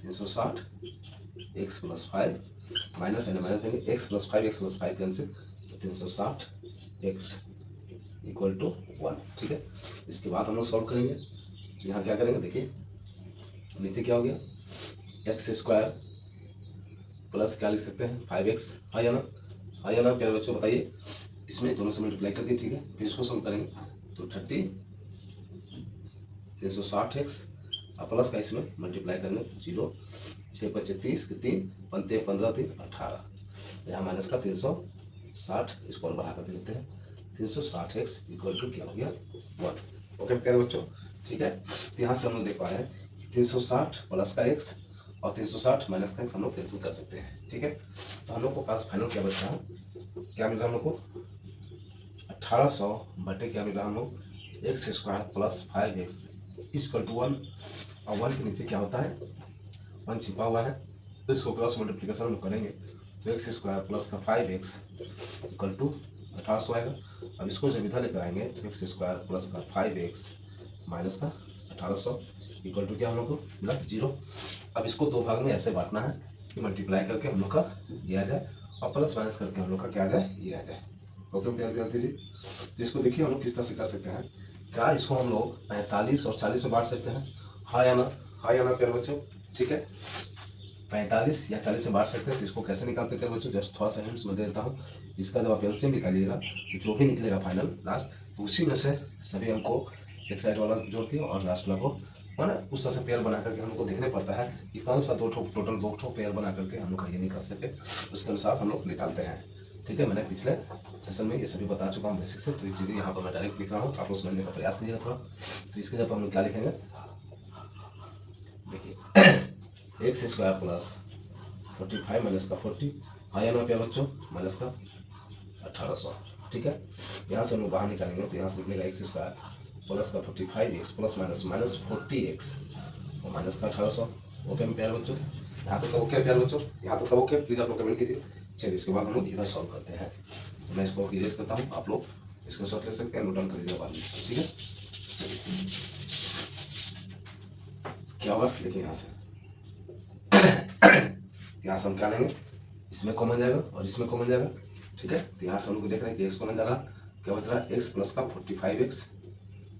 360 x प्लस 5 माइनस है, माइनस देंगे x प्लस 5 कैंसिल, तो 360 x इक्वल टू 1, ठीक है। इसके बाद हम लोग सॉल्व करेंगे। तो यहाँ क्या करेंगे, देखिए नीचे क्या हो गया, एक्स स्क्वायर प्लस क्या लिख सकते हैं 5x, हाँ या ना, हाँ या ना प्यारे बच्चों बताइए, इसमें दोनों से मल्टीप्लाई कर दिए, ठीक है। फिर इसको सॉल्व करेंगे, तो 360x और प्लस का इसमें मल्टीप्लाई करेंगे, 0 6 5 30 3 पंते 15 3 18, यहाँ माइनस का 360, इसको और बढ़ा करके लिखते हैं 360x इक्वल टू क्या हो गया 1। ओके प्यारे बच्चों, ठीक है। तो यहाँ से हम लोग देख पा रहे हैं 360 प्लस का x और 360 माइनस का x हम लोग कैंसिल कर सकते हैं, ठीक है। तो हम लोग को पास फाइनल क्या बच रहा है, क्या मिल रहा है हम लोग को 1800 बटे क्या मिल रहा है हम लोग x square plus 5x equal to 1, और 1 के नीचे क्या होता है 1 छिपा हुआ है, तो इसको क्रॉस मल्टीप्लिकेशन हम करेंगे, तो एक्स स्क्वायर प्लस का 5x इक्वल टू 1800 आएगा। अब इसको जब इधर लेकर आएंगे तो एक्स स्क्वायर प्लस का 5x माइनस का 1800 इक्वल टू क्या हम लोग को मिला 0। अब इसको दो भाग में ऐसे बांटना है कि मल्टीप्लाई करके हम लोग का ये आ जाए और प्लस माइनस करके हम लोग का क्या आ जाए, ये आ जाए। ओके प्यारे विद्यार्थी जी, तो इसको देखिए हम लोग किस तरह से कर सकते हैं, क्या इसको हम लोग 45 और 40 में बांट सकते हैं, हाँ या ना, हाँ या ना प्यारे बच्चों, ठीक है। 45 या 40 में बांट सकते हैं। तो इसको कैसे निकालते हैं प्यारे बच्चों, जस्ट थोड़ा सा हिंट्स मैं दे देता हूँ। इसका जब आप एलसीएम निकालिएगा तो जो भी निकलेगा फाइनल लास्ट, तो उसी में से सभी हमको एक साइड वाला जोड़ के और लास्ट वाला को माना उस तरह से पेयर बना करके हमको देखने पड़ता है कि कौन सा टोटल दो ठो पेयर बना करके हम लोग ये निकाल सके, उसके अनुसार हम लोग निकालते हैं, ठीक है। मैंने पिछले सेशन में ये सभी बता चुका हूँ बेसिक से, तो ये चीज़ें यहाँ पर मैं डायरेक्ट लिख रहा हूँ, आप लोग समझने का प्रयास कीजिएगा थोड़ा। तो इसके जब हम लोग क्या लिखेंगे, देखिए एक्स स्क्वायर प्लस 45 माइनस का 40, हाँ या ना प्यारे बच्चों, माइनस का 1800, ठीक है। यहाँ से हम लोग बाहर निकालेंगे तो यहाँ से निकलेगा एक्स स्क्वायर प्लस का 45x plus minus minus 40x और माइनस का 1800। ओके प्यारे बच्चों, यहाँ तो सब ओके प्यारे बच्चों, यहाँ तो सब ओके, प्लीज आप लोग कमेंट कीजिए। चलिए इसके बाद हम लोग इधर सॉल्व करते हैं। तो मैं इसको इरेज करता हूँ, आप लोग इसका शॉर्ट ले सकते हैं, नोट डाउन कर दीजिएगा बाद में, ठीक है। क्या होगा देखिए यहाँ से यहाँ से हम क्या लेंगे, इसमें कॉमन जाएगा और इसमें कॉमन जाएगा, ठीक है। तो यहाँ से हम लोग देख रहे हैं कि एक्स कॉमन जा रहा, क्या बच रहा है एक्स प्लस का 45x,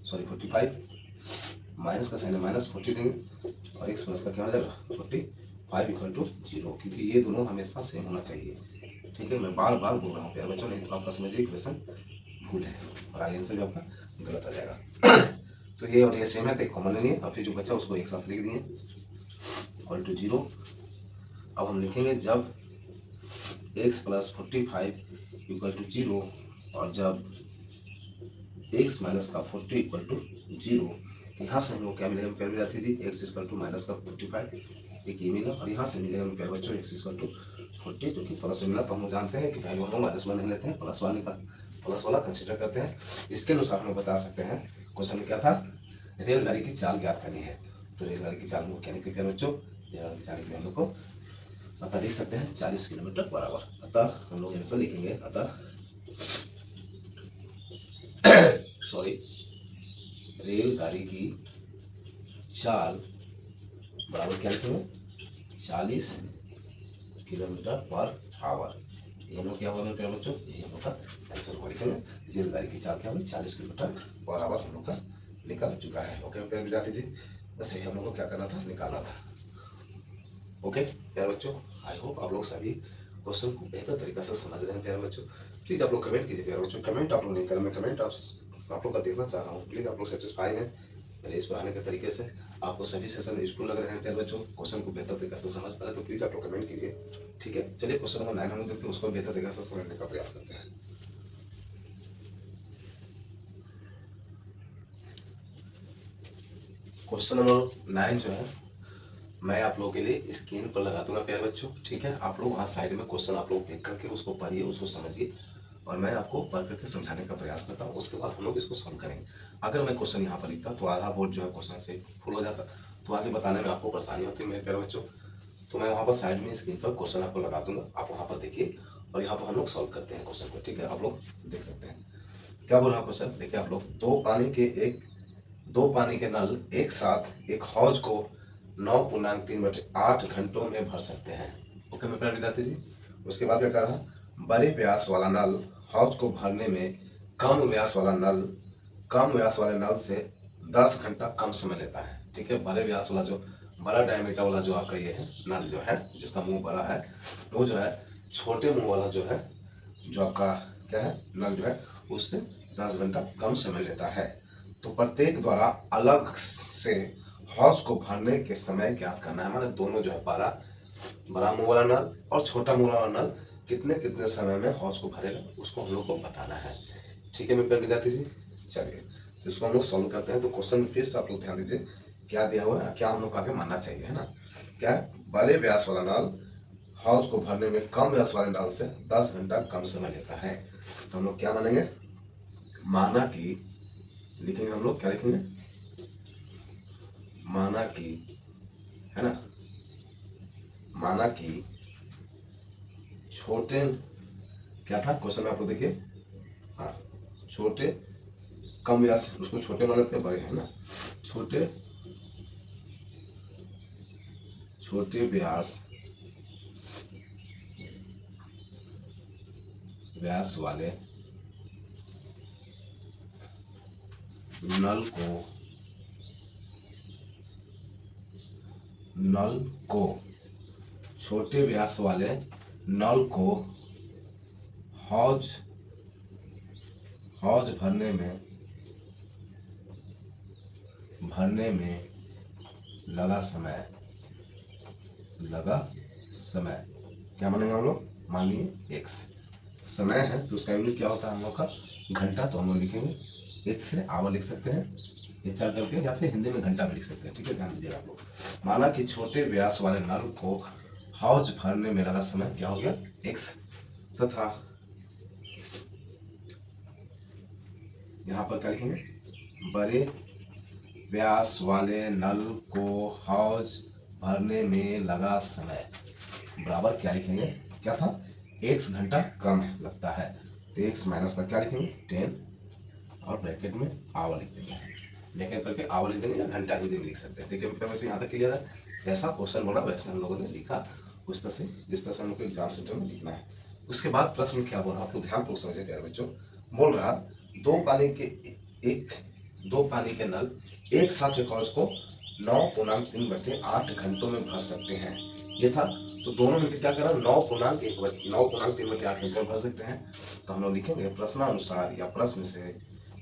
सॉरी 45 माइनस का साइन है माइनस 40 देंगे और एक्स प्लस का क्या हो जाएगा 45 इक्वल टू 0, क्योंकि ये दोनों हमेशा सेम होना चाहिए, ठीक है। मैं बार बार बोल रहा हूँ प्यारे बच्चों, नहीं तो आपका समझिए इक्वेशन भूल है और आगे आंसर भी आपका गलत आ जाएगा। तो ये और ये सेम है, तो एक कॉमन लेंगे और फिर जो बचा उसको एक साथ लिख दिए इक्वल टू 0। अब हम लिखेंगे जब x प्लस 45 इक्वल टू 0 और जब x माइनस का 40 इक्वल टू 0, यहाँ से हम लोग क्या मिलेगा प्यारे विद्यार्थी जी, x इक्वल टू माइनस का 45 एक ये मिला, और यहाँ से मिलेगा प्यारे बच्चों x इक्वल टू 40 जो कि प्लस में मिला। तो हम लोग जानते हैं कि वैल्यू हम लोग माइनस में नहीं लेते हैं, प्लस वाले का प्लस वाला कंसीडर करते हैं। इसके अनुसार हम बता सकते हैं क्वेश्चन में क्या था, रेलगाड़ी की चाल ज्ञात करनी है। तो रेलगाड़ी की चाल क्या निकली प्यारे बच्चों, रेलगाड़ी की चाल निकली हम लोग को अतः लिख सकते हैं 40 किलोमीटर बराबर। अतः हम लोग आंसर लिखेंगे, अतः सॉरी रेलगाड़ी की चाल बराबर क्या लिखेंगे 40 किलोमीटर पर आवर। ये हम लोग क्या होगा प्यारे बच्चों, ये हम लोग का आंसर होगा। लिखेंगे रेलगाड़ी की चाल क्या हुई 40 किलोमीटर पर आवर हम लोग का निकल चुका है। ओके प्यारे विद्यार्थी जी, बस यही हम लोग को क्या करना था, निकालना था। ओके प्यारे बच्चों, आई होप आप लोग सभी क्वेश्चन को बेहतर तरीके से समझ रहे हैं। प्यारे बच्चों प्लीज आप लोग कमेंट कीजिए। प्यारे बच्चों कमेंट आप लोग नहीं करें, मैं कमेंट आप लोग का देखना चाह रहा हूँ। प्लीज आप लोग सेटिस्फाई हैं मेरे इस पढ़ाने के तरीके से, आपको सभी सेशन यूजफुल लग रहे हैं प्यारे बच्चों, क्वेश्चन को बेहतर तरीके से समझ पा रहे तो प्लीज आप लोग कमेंट कीजिए। ठीक है, चलिए क्वेश्चन नंबर 9 हम लोग देखते हैं, उसको बेहतर तरीके से समझने का प्रयास करते हैं। क्वेश्चन नंबर 9 जो है मैं आप लोगों के लिए स्क्रीन पर लगा दूंगा प्यारे बच्चों। ठीक है, आप लोग वहाँ साइड में क्वेश्चन आप लोग देख करके उसको पढ़िए, उसको समझिए और मैं आपको पढ़ करके समझाने का प्रयास करता हूँ। उसके बाद हम लोग इसको सॉल्व करेंगे। अगर मैं क्वेश्चन यहाँ पर लिखता तो आधा बोर्ड जो है क्वेश्चन से फुल हो जाता, तो आगे बताने में आपको परेशानी होती है मेरे प्यारे बच्चों। तो मैं वहाँ पर साइड में स्क्रीन पर क्वेश्चन आपको लगा दूंगा, आप वहाँ पर देखिए और यहाँ पर हम लोग सॉल्व करते हैं क्वेश्चन को। ठीक है, आप लोग देख सकते हैं क्या बोल रहा क्वेश्चन। देखिए आप लोग, दो पानी के नल एक साथ एक हौज को 9.3/8 घंटों में भर सकते हैं। ओके मैं प्यारे विद्यार्थी जी, उसके बाद क्या कर रहा, बड़े व्यास वाला नल हौज को भरने में कम व्यास वाले नल से 10 घंटा कम समय लेता है। ठीक है, बड़े व्यास वाला जो बड़ा डायमीटर वाला जो आपका ये है नल जो है, जिसका मुंह बड़ा है, वो जो है छोटे मुंह वाला जो है, जो आपका क्या है नल जो है, उससे 10 घंटा कम समय लेता है। तो प्रत्येक द्वारा अलग से हौज को भरने के समय ज्ञात करना है। माने दोनों जो है बड़ा मुंह वाला नल और छोटा मुंह वाला नल कितने कितने समय में हौज को भरेगा, उसको हम लोग को बताना है। ठीक है मेरे प्यारे विद्यार्थी जी, चलिए तो इसको हम लोग सॉल्व करते हैं। तो क्वेश्चन फिर से आप लोग ध्यान दीजिए क्या दिया हुआ है, क्या हम लोग को आगे मानना चाहिए, है ना। क्या है, बड़े व्यास वाला नल हौज को भरने में कम व्यास वाले नल से 10 घंटा कम समय लेता है। तो हम लोग क्या मानेंगे, माना कि लिखेंगे हम लोग, क्या लिखेंगे, माना कि, है ना, माना कि छोटे, क्या था क्वेश्चन में आप लोग देखिए, हाँ छोटे कम व्यास, उसको छोटे मान लेते हैं, बड़े है ना, छोटे व्यास वाले नल को छोटे व्यास वाले नल को हौज भरने में लगा समय क्या मानेंगे हम लोग, मान लिए एक्स समय है तो उसका यूनिट क्या होता है हम लोग का घंटा। तो हम लोग लिखेंगे एक्स से आवर लिख सकते हैं, ये चार करके, या फिर हिंदी में घंटा में लिख सकते हैं। ठीक है, ध्यान दीजिएगा आप लोग। माना कि छोटे व्यास वाले नल को हौज भरने में लगा समय क्या हो गया एक्स, तथा यहाँ पर क्या लिखेंगे, बड़े व्यास वाले नल को हौज भरने में लगा समय बराबर क्या लिखेंगे, क्या था, एक्स घंटा कम लगता है तो एक्स माइनस पर क्या लिखेंगे 10 और ब्रैकेट में आवर लिख देंगे, ब्रैकेट करके आवर लिख देंगे या घंटा हिंदी में लिख सकते हैं। ठीक है बच्चों, यहाँ तक क्लियर है। जैसा क्वेश्चन बोला वैसे हम लोगों ने लिखा, उस तरह से जिस तरह से हम लोग को एग्जाम सेंटर में लिखना है। उसके बाद प्रश्न क्या बोल रहा, आप लोग ध्यानपूर्वक समझिए प्यारे बच्चों। बोल रहा दो पानी के नल एक साथ एक हौज को 9.3/8 घंटों में भर सकते हैं, ये था। तो दोनों मिलकर क्या करा, 9.3/8 घंटे में भर सकते हैं। तो हम लोग लिखेंगे प्रश्नानुसार या प्रश्न से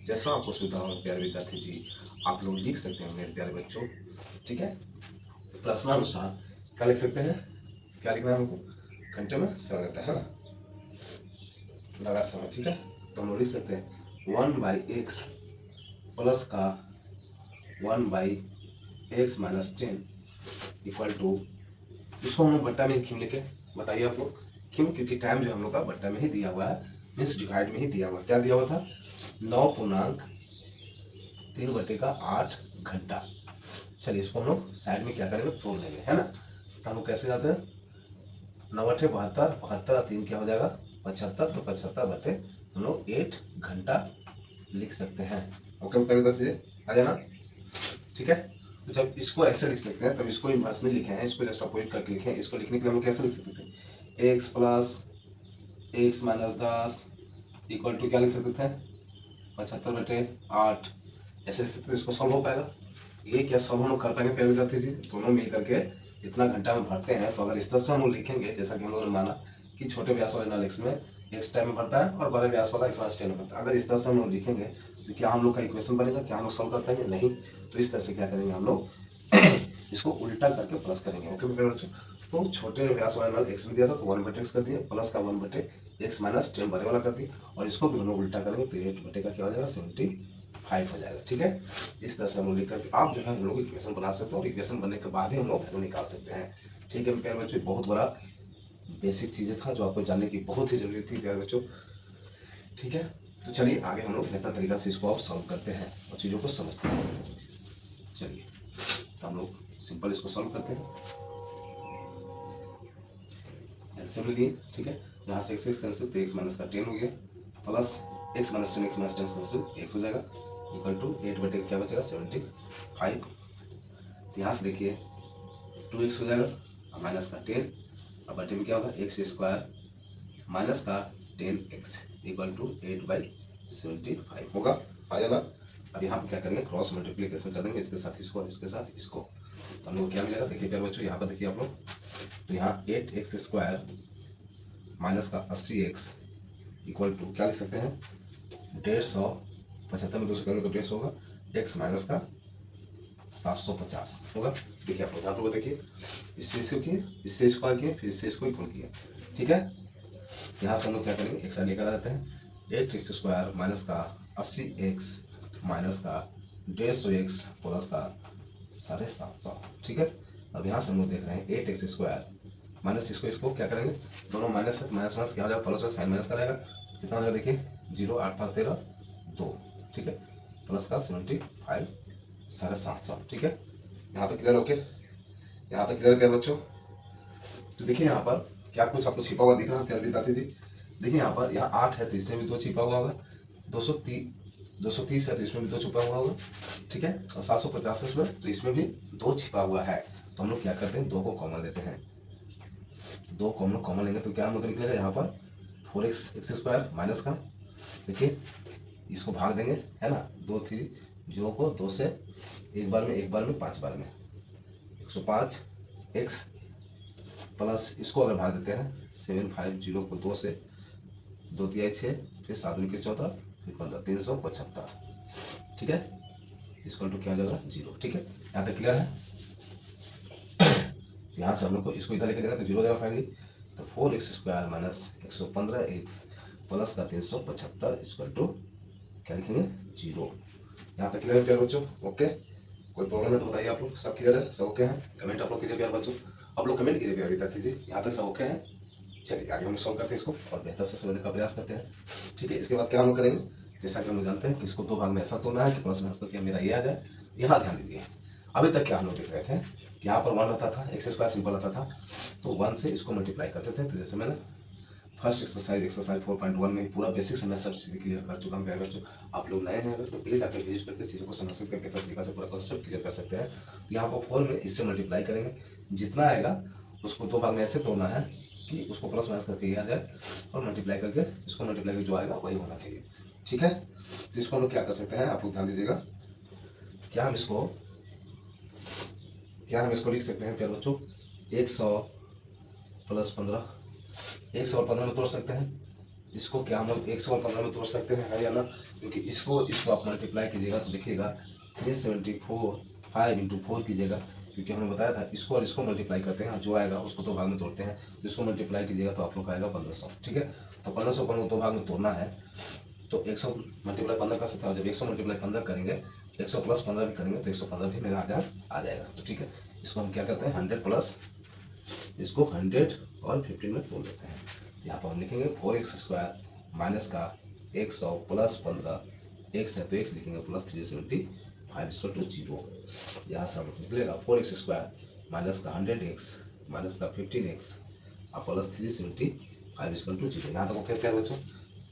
जैसा आपको सुविधा हो प्यारे विद्यार्थी जी, आप लोग लिख सकते हैं मेरे प्यारे बच्चों। ठीक है, प्रश्नानुसार क्या लिख सकते हैं, क्या लिखना है हमको, घंटे में समय रहता है ना, लगा समय। ठीक है, तो हम लोग लिख सकते हैं 1/x प्लस का 1/x-10 इक्वल टू, इसको हम लोग बट्टा में क्यों लिखे बताइए आप लोग, क्यों, क्योंकि टाइम जो हम लोग का बट्टा में ही दिया हुआ है मीन्स डिवाइड में ही दिया हुआ, क्या दिया हुआ था 9.3/8 घंटा। चलिए इसको हम लोग साइड में क्या करेंगे, तोड़ लेंगे, है ना। तो हम लोग कैसे जाते हैं, 9×8 = 72, 72 और 3 क्या हो जाएगा 75, तो 75/, हम लोग 8 घंटा लिख सकते हैं। ओके आ जाना, ठीक है। तो जब इसको ऐसे लिख सकते हैं, तब इसको इनवर्स में लिखे हैं, इसको जस्ट अपोजिट करके लिखे हैं। इसको लिखने के लिए हम लोग कैसे लिख सकते थे, x + x - 10 = क्या लिख सकते थे 75/8, ऐसे लिख सकते थे। इसको सॉल्व हो पाएगा, ये क्या सॉल्व हम लोग कर पाएंगे प्यारे विद्यार्थी जी, दोनों मिल करके इतना घंटा में भरते हैं। तो अगर इस तरह से हम लोग लिखेंगे, जैसा कि हम लोगों ने माना कि छोटे व्यास वाले नल x में x टाइम में भरता है और बड़े व्यास वाला x - 10 में भरता है, अगर इस तरह से हम लोग लिखेंगे तो क्या हम लोग का इक्वेशन बनेगा, क्या हम लोग सॉल्व कर पाएंगे, नहीं। तो इस तरह से क्या करेंगे हम लोग इसको उल्टा करके प्लस करेंगे। ओके मेरे बच्चों, तो छोटे व्यास वाला नल x में दिया था तो 1/x कर दिए, प्लस का 1/x - 10 बड़े वाला कर दिए, और इसको भी हम लोग उल्टा करेंगे तो 8 का क्या हो जाएगा 75 हो जाएगा, ठीक है। इस तरह से हम लोग लिख करके आप जो है हम लोग इक्वेशन बना सकते हो, और इक्वेशन बनने के बाद ही हम लोग वैल्यू निकाल सकते हैं, ठीक है प्यारे बच्चों। बहुत बड़ा बेसिक चीजें था जो आपको जानने की बहुत ही जरूरी थी प्यारे बच्चों, ठीक है। तो चलिए आगे हम लोग बेहतर तरीका से इसको आप सॉल्व करते हैं और चीज़ों को समझते हैं। चलिए तो हम लोग सिंपल इसको सॉल्व करते हैं, एलसीएम लिए, ठीक है। यहाँ से x कैंसिल, तो x - 10 हो गया, plus x - 10 x - 10 cancel, x हो जाएगा, इक्वल टू 8/, क्या बचेगा 75। तो यहाँ से देखिए 2x हो जाएगा, माइनस का 10, अब बटे में क्या होगा x² माइनस का 10x इक्वल टू 8/75 होगा, आ जाना। अब यहाँ पे क्या करेंगे, क्रॉस मल्टीप्लिकेशन कर देंगे, इसके साथ इसको और इसके साथ इसको, तो हम लोग क्या मिलेगा, देखिए प्यारे बच्चों यहाँ पर देखिए आप लोग, तो यहाँ 8x² माइनस का 80x इक्वल टू क्या लिख सकते हैं 150, 75 में 2 से करेंगे तो 150 होगा, x माइनस का 750 होगा। देखिए आप लोग यहाँ पर देखिए, इससे इसको किए, इससे स्क्वायर किए, फिर इससे इसको इक्वल किए, ठीक है। यहाँ से हम लोग क्या करेंगे, एक साइड लेकर आ जाते हैं, 8x² माइनस का 80x माइनस का 150x प्लस का 750, ठीक है। अब यहाँ से हम लोग देख रहे हैं 8x² माइनस इसको क्या करेंगे, दोनों माइनस है, माइनस माइनस क्या हो जाएगा प्लस में, साइन माइनस का रहेगा, कितना हो जाएगा देखिए 0, 8 5 13 2, ठीक है, प्लस का 75 750, ठीक है। यहाँ तक क्लियर, ओके, यहाँ तक क्लियर क्या बच्चों। तो देखिए यहाँ पर क्या कुछ आपको छिपा हुआ दिख रहा है प्यारे दाती जी, देखिए यहाँ पर, यहाँ 8 है तो इसमें भी 2 छिपा हुआ होगा, 230 है तो इसमें भी 2 छिपा हुआ होगा, ठीक है, और 750 है इसमें तो इसमें भी 2 छिपा हुआ है। तो हम लोग क्या करते हैं, 2 को कॉमन लेते हैं, 2 को हम लोग कॉमन लेंगे तो क्या हम लोग निकलेगा यहाँ पर 4x² माइनस का, देखिए इसको भाग देंगे, है ना, 2 3 0 को 2 से एक बार में 5 बार में 105x प्लस इसको अगर भाग देते हैं 750 को 2 से, 2 तिहाई 6, फिर 7 दूनी 14, फिर 15, 375, ठीक है, इसको क्या हो जाएगा 0, ठीक है। यहाँ तक क्लियर है। यहाँ से हम लोग को इसको इधर लेके जाएगा तो 0 हो जाएगा फाइनली, तो 4x² माइनस 115x प्लस का 375 इक्वल टू क्या लिखेंगे 0। यहाँ तक क्लियर है प्यारे बच्चों, ओके। कोई प्रॉब्लम है तो बताइए, आप लोग सब क्लियर है, सब ओके हैं, कमेंट आप लोग कीजिए प्यारे बच्चों, आप लोग कमेंट कीजिए प्यारे विद्यार्थी जी, यहाँ तक सब ओके हैं। चलिए आगे हम लोग सॉल्व करते हैं इसको और बेहतर से समझने का प्रयास करते हैं, ठीक है। इसके बाद क्या हम लोग करेंगे, जैसा कि हम लोग जानते हैं कि इसको 2 भाग में ऐसा तोड़ना है कि प्लस माइनस करके मेरा ये आ जाए। यहाँ ध्यान दीजिए, अभी तक क्या हम लोग देख रहे थे, यहाँ पर 1 रहता था, x² सिंपल रहता था, तो 1 से इसको मल्टीप्लाई करते थे। तो जैसे मैंने फर्स्ट एक्सरसाइज 4.1 में पूरा बेसिक समझ सब चीज़ें क्लियर कर चुका हूँ प्यारे बच्चों। आप लोग नए हैं अगर तो प्लीज़ आकर विजिट करके चीज़ों को समझ सकते हैं, बेहतर तरीका से पूरा कॉन्सेप्ट क्लियर कर सकते हैं। तो यहाँ पर 4 में इससे मल्टीप्लाई करेंगे, जितना आएगा उसको 2 भाग में ऐसे तोड़ना है कि उसको प्लस माइनस करके ये आ जाए, और मल्टीप्लाई करके इसको मल्टीप्लाई करके जो आएगा वही होना चाहिए, ठीक है। तो इसको हम लोग क्या कर सकते हैं, आप लोग ध्यान दीजिएगा, क्या हम इसको लिख सकते हैं प्यारे बच्चों, 100 प्लस 15, 100 और 15 में तोड़ सकते हैं। इसको क्या हम लोग 100 और 15 में तोड़ सकते हैं, है या ना, क्योंकि इसको आप मल्टीप्लाई कीजिएगा तो देखिएगा 374 5 × 4 कीजिएगा, क्योंकि हमने बताया था इसको और इसको मल्टीप्लाई करते हैं, जो आएगा उसको 2 भाग में तोड़ते हैं, तो इसको मल्टीप्लाई कीजिएगा तो आप लोग का आएगा 1500, ठीक है। तो 1500 को 2 भाग में तोड़ना है, तो 100 मल्टीप्लाई 15 कर सकते हैं, जब 100 मल्टीप्लाई 15 करेंगे, 100 प्लस 15 भी करेंगे तो 115 भी मेरा आ जाएगा, तो ठीक है। इसको हम क्या करते हैं 100 प्लस इसको 100 और 15 में तोड़ देते हैं। यहाँ पर हम लिखेंगे 4x² माइनस का 100 प्लस 15 एक्स है तो एक्स लिखेंगे प्लस 375 इक्वल टू 0। यहाँ से हम निकलेगा 4x² माइनस का 100x माइनस का 15x और प्लस 375 इक्वल टू 0। यहाँ तक ओके क्या बच्चों,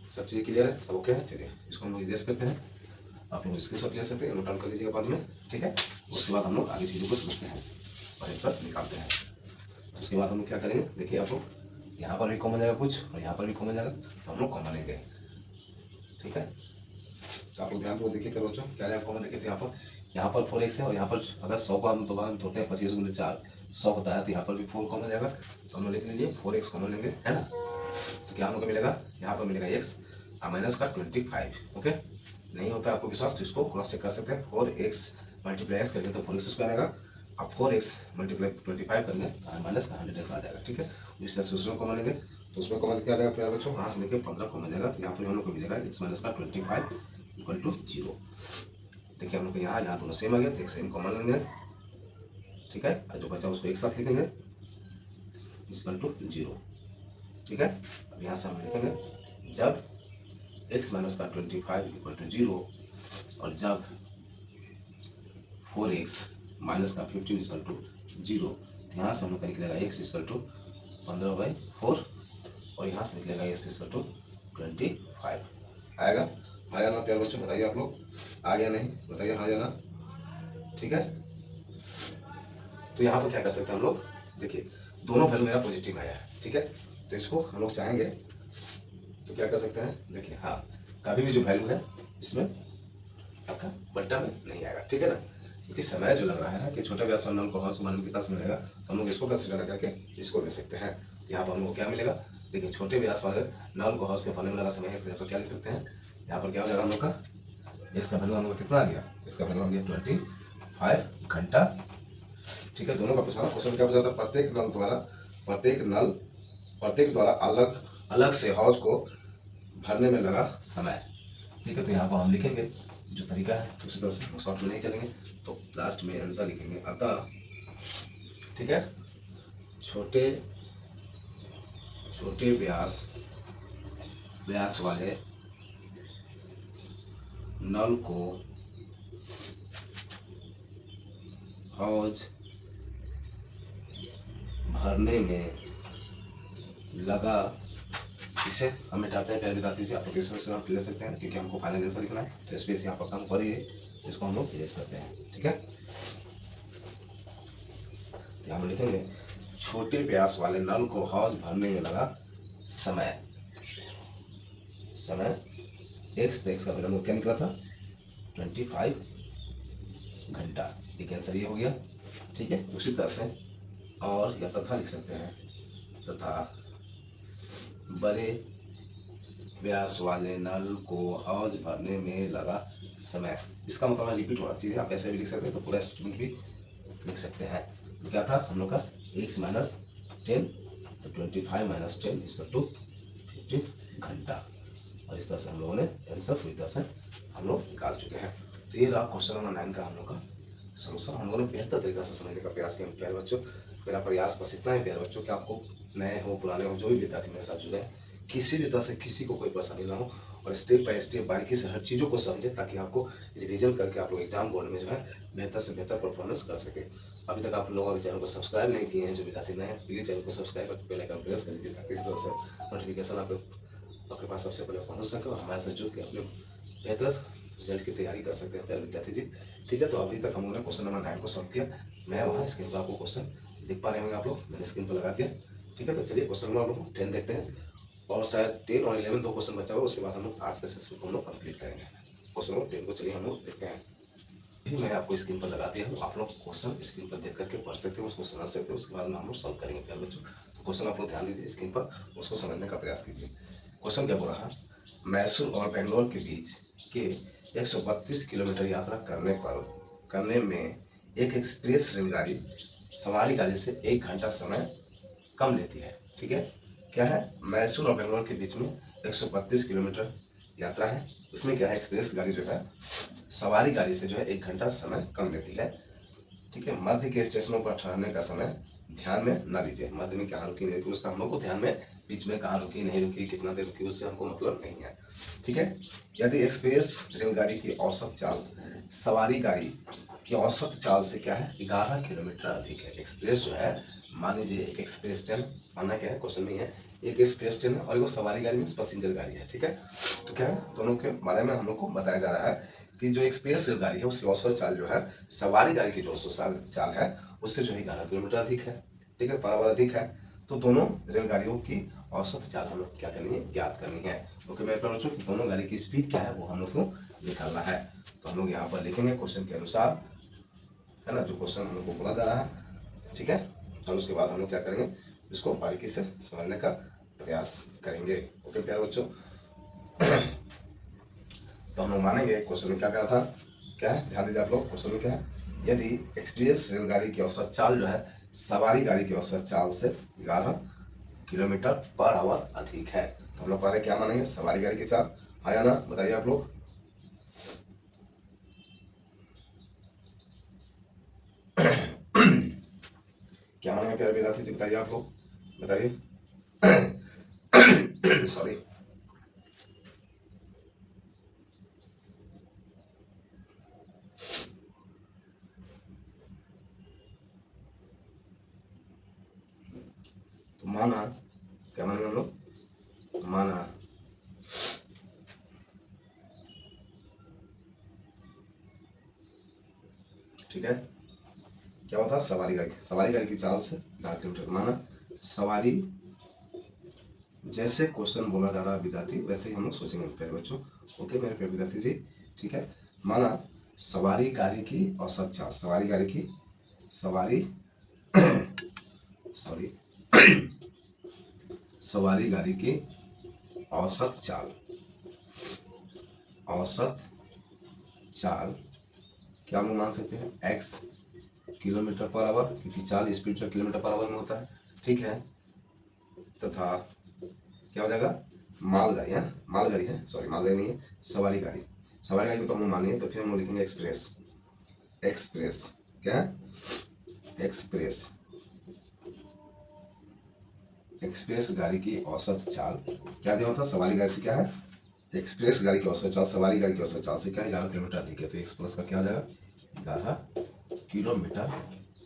सब चीज़ क्लियर है, सब ओके है। चलिए इसको हम लोग इरेज करते हैं, आप लोग स्क्रीन शॉट ले सकते हैं, नोट डाउन कर लीजिएगा बाद में, ठीक है। उसके बाद हम लोग आगे चीज़ों को समझते हैं और आंसर निकालते हैं। उसके बाद हम लोग क्या करेंगे, देखिए आप लोग यहाँ पर भी कॉमन जाएगा कुछ और यहाँ पर भी कॉमन जाएगा, तो हम लोग कॉमन लेंगे, ठीक है। तो आप लोग ध्यान को देखिए क्या बच्चों, क्या जाएगा कॉमन, देखिए तो यहाँ पर 4x है और यहाँ पर अगर 100 को हम दोबारा हम तोड़ते हैं 25 गुने 4 100 होता है, तो यहाँ पर भी 4 कॉमन जाएगा, तो हम लोग लिख लीजिए 4x कॉमन लेंगे, है ना। तो क्या हम लोग को मिलेगा, यहाँ पर मिलेगा x माइनस का 25। ओके, नहीं होता आपको विश्वास तो इसको क्रॉस चेक कर सकते हैं। 4x मल्टीप्लाई एक्स करेंगे तो 4x² आएगा, अब 4x मल्टीप्लाई 25 करेंगे तो माइनस का 100x आ जाएगा, ठीक है। इस तरह से उसमें कॉमन लेंगे, तो उसमें कॉमन क्या जाएगा प्यारे बच्चों, यहाँ से लेके 15 कॉमन जाएगा, तो यहाँ पर हम लोग को मिलेगा x माइनस का 25 इक्वल टू 0। देखिए हम लोग को यहाँ दोनों सेम आ गया, तो एक सेम कॉमन लेंगे, ठीक है, और जो बचा उसको एक साथ लिखेंगे इक्वल टू 0, ठीक है। अब यहाँ से हम लिखेंगे जब x माइनस का 25 इक्वल टू 0 और जब 4x माइनस का 15 इक्वल टू 0, तो यहाँ से हम लोग का निकलेगा x इक्वल टू 15/4 और यहाँ से निकलेगा x इक्वल टू 25 आएगा। आ जाना प्यारे बच्चों, बताइए आप लोग आ गया नहीं, बताइए आ जाना, ठीक है। तो यहाँ पर क्या कर सकते हैं हम लोग, देखिए दोनों वैल्यू मेरा पॉजिटिव आया है, ठीक है। तो इसको हम लोग चाहेंगे तो क्या कर सकते हैं, देखिए हाँ कभी भी जो वैल्यू है इसमें आपका बट्टा में नहीं आएगा, ठीक है ना, क्योंकि समय जो लग रहा है कि छोटे व्यास नल को हाउस मालूम कितना समय लगेगा, तो हम लोग इसको कंसिडर करके इसको ले सकते हैं। तो यहाँ पर हम लोग क्या मिलेगा, देखिए छोटे व्यास वाले नल को हाउस के बनने में लगा समय है, तो क्या लिख सकते हैं, यहाँ पर क्या हो जाएगा हम लोग का, इसका वैल्यू हम लोग कितना आ गया, इसका वैल्यू आ गया 25 घंटा, ठीक है। दोनों का पूछा क्वेश्चन क्या पूछा था, प्रत्येक द्वारा अलग अलग से हाउस को भरने में लगा समय, ठीक है। तो यहाँ पर हम लिखेंगे जो तरीका है उसी तरह से, शॉर्ट में नहीं चलेंगे, तो लास्ट में आंसर लिखेंगे अतः, ठीक है, छोटे व्यास वाले नल को हौज भरने में लगा, इसे हम मिटाते हैं, पहले बता दीजिए एप्लीकेशन से आप ले सकते हैं, क्योंकि हमको फाइनल आंसर लिखना है, तो स्पेस यहाँ पर कम कर ही है, इसको हम लोग इरेज करते हैं, ठीक है। तो हम लिखेंगे छोटे व्यास वाले नल को हौज भरने में लगा समय x, तो x का वैल्यू क्या निकला था 25 घंटा, एक आंसर ये हो गया, ठीक है। उसी तरह से और या तथा लिख सकते हैं, तथा बड़े व्यास वाले नल को हौज भरने में लगा समय, इसका मतलब रिपीट हो रहा चीज़ है, आप ऐसे भी लिख सकते हैं, तो पूरा स्टेटमेंट भी लिख सकते हैं। तो क्या था हम लोग का x माइनस 10, तो 25 माइनस 10 इक्वल टू 15 घंटा, और इस तरह से हम लोगों ने आंसर पूरी तरह से हम लोग निकाल चुके हैं। तो ये रहा क्वेश्चन नंबर 9 का हम लोग का सॉल्यूशन। हम लोगों ने बेहतर तरीके से समझने का प्रयास किया प्यारे बच्चों। मेरा प्रयास बस इतना है प्यारे बच्चों कि आपको नए हो पुराने हो जो भी विद्यार्थी मेरे साथ जुड़े हैं, किसी भी तरह से किसी को कोई परेशानी ना हो, और स्टेप बाय स्टेप बारीकी से हर चीज़ों को समझे, ताकि आपको रिवीजन करके आप लोग एग्जाम बोर्ड में जो है बेहतर से बेहतर परफॉर्मेंस कर सके। अभी तक आप लोगों के चैनल को सब्सक्राइब नहीं किए हैं, जो विद्यार्थी नए हैं प्लीज़ चैनल को सब्सक्राइब करके बेल आइकन प्रेस कर लीजिए, ताकि इस तरह से नोटिफिकेशन आपके पास सबसे पहले पहुंच सके और हमारे साथ जुड़ के अपने बेहतर रिजल्ट की तैयारी कर सकते हैं प्यारे विद्यार्थी जी, ठीक है। तो अभी तक हम लोगों ने क्वेश्चन नंबर 9 को सॉल्व किया, मैं वहाँ स्क्रीन पर आपको क्वेश्चन दिख पा रहे होंगे आप लोग, मैंने स्क्रीन पर लगा दिया, ठीक है। तो चलिए क्वेश्चन नंबर 10 देखते हैं, और शायद 10 और 11 दो क्वेश्चन बचा हुआ, उसके बाद हम लोग आज के सेशन को हम लोग कंप्लीट करेंगे। क्वेश्चन नंबर 10 को चलिए हम लोग देखते हैं। भी मैं आपको स्क्रीन पर लगा दिया हूँ, आप लोग क्वेश्चन स्क्रीन पर देख करके पढ़ सकते हो, उसको समझ सकते हो, उसके बाद में हम लोग सॉल्व करेंगे प्यारे बच्चों। तो क्वेश्चन आप लोग ध्यान दीजिए स्क्रीन पर, उसको समझने का प्रयास कीजिए। क्वेश्चन क्या बोल रहा है, मैसूर और बेंगलोर के बीच के 132 किलोमीटर यात्रा करने में एक एक्सप्रेस रेलगाड़ी सवारी गाड़ी से 1 घंटा समय कम लेती है, ठीक है। क्या है, मैसूर और बेंगलोर के बीच में 132 किलोमीटर यात्रा है, उसमें क्या है एक्सप्रेस गाड़ी जो है सवारी गाड़ी से जो है 1 घंटा समय कम लेती है, ठीक है। मध्य के स्टेशनों पर ठहरने का समय ध्यान में ना लीजिए, मध्य में कहाँ रुकी नहीं रुकी उसका हम लोग को ध्यान में, बीच में कहाँ रुकी नहीं रुकी, कितना देर रुकी, उससे हमको मतलब नहीं है। ठीक है, यदि एक्सप्रेस रेलगाड़ी की औसत चाल सवारी गाड़ी की औसत चाल से क्या है 11 किलोमीटर अधिक है। एक्सप्रेस जो है, मान लीजिए एक एक्सप्रेस ट्रेन, मानना क्या है क्वेश्चन में है, एक एक्सप्रेस ट्रेन है और वो सवारी गाड़ी में पैसेंजर गाड़ी है। ठीक है, तो क्या है दोनों के बारे में हम लोग को बताया जा रहा है कि जो एक्सप्रेस रेलगाड़ी है उसकी औसत चाल जो है सवारी गाड़ी की जो औसत चाल है उससे जो है 11 किलोमीटर अधिक है। ठीक है, बराबर अधिक है। तो दोनों रेलगाड़ियों की औसत चाल हम लोग क्या करनी है, ज्ञात करनी है। ओके मेरे प्यारे बच्चों, दोनों गाड़ी की स्पीड क्या है वो हम लोग को निकालना है। तो हम लोग यहाँ पर लिखेंगे क्वेश्चन के अनुसार, है ना, जो क्वेश्चन हम लोग को बोला जा रहा है। ठीक है, और उसके बाद हम लोग क्या करेंगे, इसको बारीकी से समझने का प्रयास करेंगे। ओके प्यारे बच्चों, तो हम लोग मानेंगे क्वेश्चन में क्या कहा था, क्या है ध्यान दीजिए आप लोग, क्वेश्चन में क्या है, यदि एक्सप्रेस रेलगाड़ी की औसत चाल जो है सवारी गाड़ी की औसत चाल से 11 किलोमीटर पर आवर अधिक है, तो हम लोग पहले क्या मानेंगे, सवारी गाड़ी की चाल। हाँ या ना बताइए आप लोग। क्या मानेंगे प्यारे विद्यार्थी जी, बताइए आप लोग, बताइए। सॉरी। तो माना, क्या मानेंगे हम लोग, माना ठीक है, क्या होता है सवारी गाड़ी की चाल से 11 किलोमीटर, माना सवारी, जैसे क्वेश्चन बोला जा रहा है विद्यार्थी वैसे ही हम लोग सोचेंगे प्यारे बच्चों। ओके मेरे प्यारे विद्यार्थी जी, ठीक है, माना सवारी गाड़ी की औसत चाल, सवारी गाड़ी की, सवारी सॉरी सवारी गाड़ी की औसत चाल, औसत चाल क्या हम लोग मान सकते हैं x किलोमीटर पर आवर, क्योंकि चाल स्पीड जो किलोमीटर पर आवर में होता है। ठीक है, तथा क्या हो जाएगा, मालगाड़ी है, मालगाड़ी है, सॉरी मालगाड़ी नहीं है, सवारी गाड़ी, सवारी गाड़ी को तो हम लोग मान लिए, तो फिर हम लोग लिखेंगे एक्सप्रेस, एक्सप्रेस क्या है, एक्सप्रेस, एक्सप्रेस गाड़ी की औसत चाल क्या दिया होता है, सवारी गाड़ी से क्या है, एक्सप्रेस गाड़ी की औसत चाल सवारी गाड़ी की औसत चाल से क्या है 11 किलोमीटर अधिक है, तो एक्सप्रेस का क्या हो जाएगा 11 किलोमीटर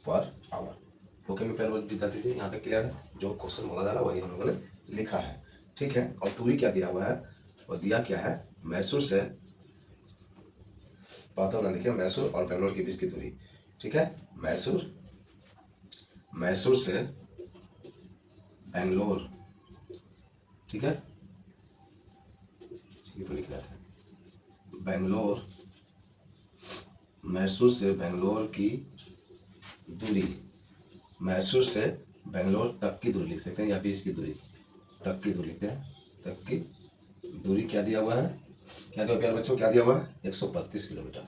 पर आवर। ओके मैं पहले विद्यार्थी जी यहाँ तक क्लियर है, जो क्वेश्चन बोला जा रहा है वही हम लोगों ने लिखा है। ठीक है, और दूरी क्या दिया हुआ है, और दिया क्या है, मैसूर से, पाता ना लिखे, मैसूर और बेंगलोर के बीच की दूरी। ठीक है, मैसूर, मैसूर से बेंगलोर, ठीक है, ये तो लिख रहा था, बेंगलोर, मैसूर से बेंगलोर की दूरी, मैसूर से बेंगलोर तक की दूरी लिख सकते हैं, या बीच की दूरी, तक की दूरी लिखते हैं, तक की दूरी क्या दिया हुआ है, क्या दिया प्यारे बच्चों, क्या दिया हुआ है 132 किलोमीटर,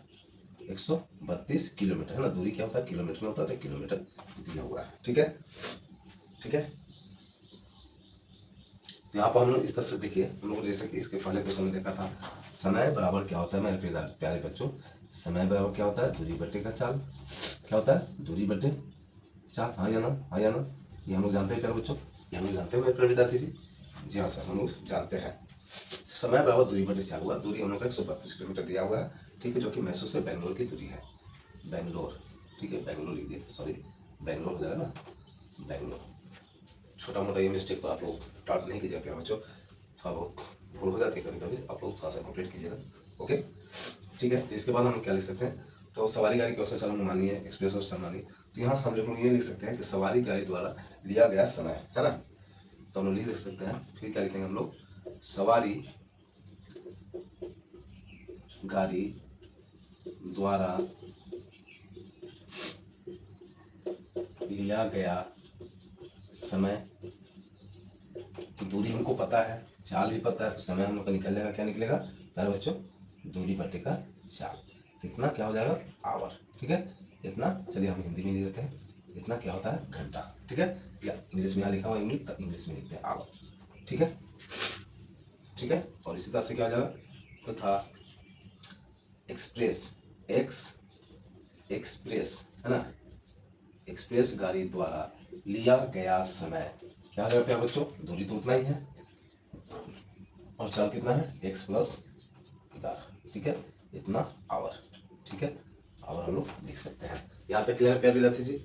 132 किलोमीटर है ना, दूरी क्या होता है किलोमीटर में होता है, तो किलोमीटर दिया हुआ है। ठीक है, ठीक है, तो यहाँ पर हम लोग इस तरह से देखिए, हम लोग जैसे कि इसके पहले क्वेश्चन में देखा था, समय बराबर क्या होता है मेरे प्यारे बच्चों, समय बराबर क्या होता है दूरी बटे का चाल, क्या होता है दूरी बटे चाल। हाँ या ना, हाँ या ना, ये हम लोग जानते हैं प्यारे बच्चों, ये हम लोग जानते हैं प्यारे विद्यार्थी जी, जी हाँ सर हम लोग जानते हैं। समय बराबर दूरी बटे चाल हुआ, दूरी हम लोग का 132 किलोमीटर दिया हुआ है। ठीक है, जो कि मैसूर से बेंगलोर की दूरी है, बेंगलोर, ठीक है बेंगलोर लिख दिए, सॉरी बेंगलोर हो जाएगा ना, बेंगलोर, छोटा मोटा ये मिस्टेक तो आप लोग स्टार्ट नहीं कीजिएगा प्यारे बच्चों, थोड़ा बहुत भूल हो जाती है कभी कभी, आप लोग थोड़ा सा कंप्लीट कीजिएगा। ओके ठीक है, तो इसके बाद हम क्या लिख सकते हैं, तो सवारी गाड़ी की औसत चाल मानिए, एक्सप्रेस औसत चाल मानिए, तो यहाँ हम लोग ये लिख सकते हैं कि सवारी गाड़ी द्वारा लिया गया समय, है ना, तो हम लोग लिख सकते हैं, फिर क्या लिखेंगे हम लोग, सवारी गाड़ी द्वारा लिया गया समय, तो दूरी हमको पता है, चाल भी पता है, तो समय हम लोग का निकल जाएगा, क्या निकलेगा प्यारे बच्चों, दूरी बटे का चाल, तो इतना क्या हो जाएगा आवर। ठीक है, इतना, चलिए हम हिंदी में लिख देते हैं, इतना क्या होता है घंटा। ठीक है, या इंग्लिश में यहाँ लिखा हुआ यूनिट, तो इंग्लिश में लिखते हैं आवर। ठीक है, ठीक है, और इसी तरह से क्या हो जाएगा, तथा एक्सप्रेस, एक्स एक्सप्रेस है ना, एक्सप्रेस गाड़ी द्वारा लिया गया समय, क्या हो जाएगा बच्चों, दूरी तो उतना ही है और चाल कितना है, x प्लस 11, ठीक है, इतना आवर, ठीक है, आवर हम लोग लिख सकते हैं। यहाँ तक क्लियर प्यारे विद्यार्थी जी?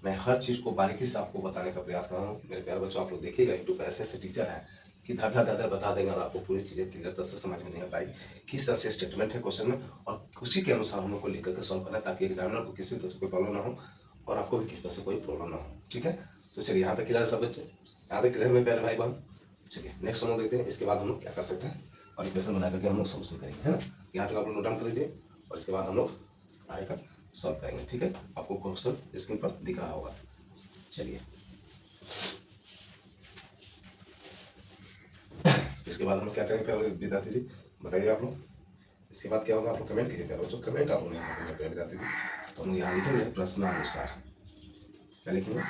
मैं हर चीज को बारीकी से आपको बताने का प्रयास कर रहा हूँ मेरे प्यारे बच्चों। आप लोग देखिएगा यूट्यूब पर ऐसे ऐसे टीचर हैं कि धर धर धर बता देंगे और आपको पूरी चीजें क्लियर तरह से समझ में नहीं आ पाएगी, किस तरह से स्टेटमेंट है क्वेश्चन में, और उसी के अनुसार हम लोग को लिख करके सॉल्व करना है, ताकि एग्जामिनर को किसी तरह से कोई प्रॉब्लम ना हो और आपको भी किसी तरह से कोई प्रॉब्लम ना हो, ठीक है। तो चलिए यहाँ तक क्लियर सब बच्चे, यहाँ तक क्लियर मेरे प्यारे भाई बहन। चलिए नेक्स्ट हम लोग देखते हैं, इसके बाद हम लोग क्या कर सकते हैं और इक्वेशन बना करके हम लोग सोल्यूशन करेंगे, है ना। यहाँ तक आप लोग नोट डाउन कर लीजिए और इसके बाद हम लोग आएगा सॉल्व करेंगे, ठीक है। आपको क्वेश्चन स्क्रीन पर दिख रहा होगा। चलिए इसके बाद हम लोग क्या करेंगे प्यारे विद्यार्थी जी, बताइए आप लोग। इसके बाद क्या होगा, आप लोग कमेंट कीजिए प्यारे बच्चों, कमेंट आप लोग यहाँ करेंगे प्यारे विद्यार्थी जी। तो हम लोग यहाँ लिखेंगे प्रश्नानुसार, क्या लिखेंगे,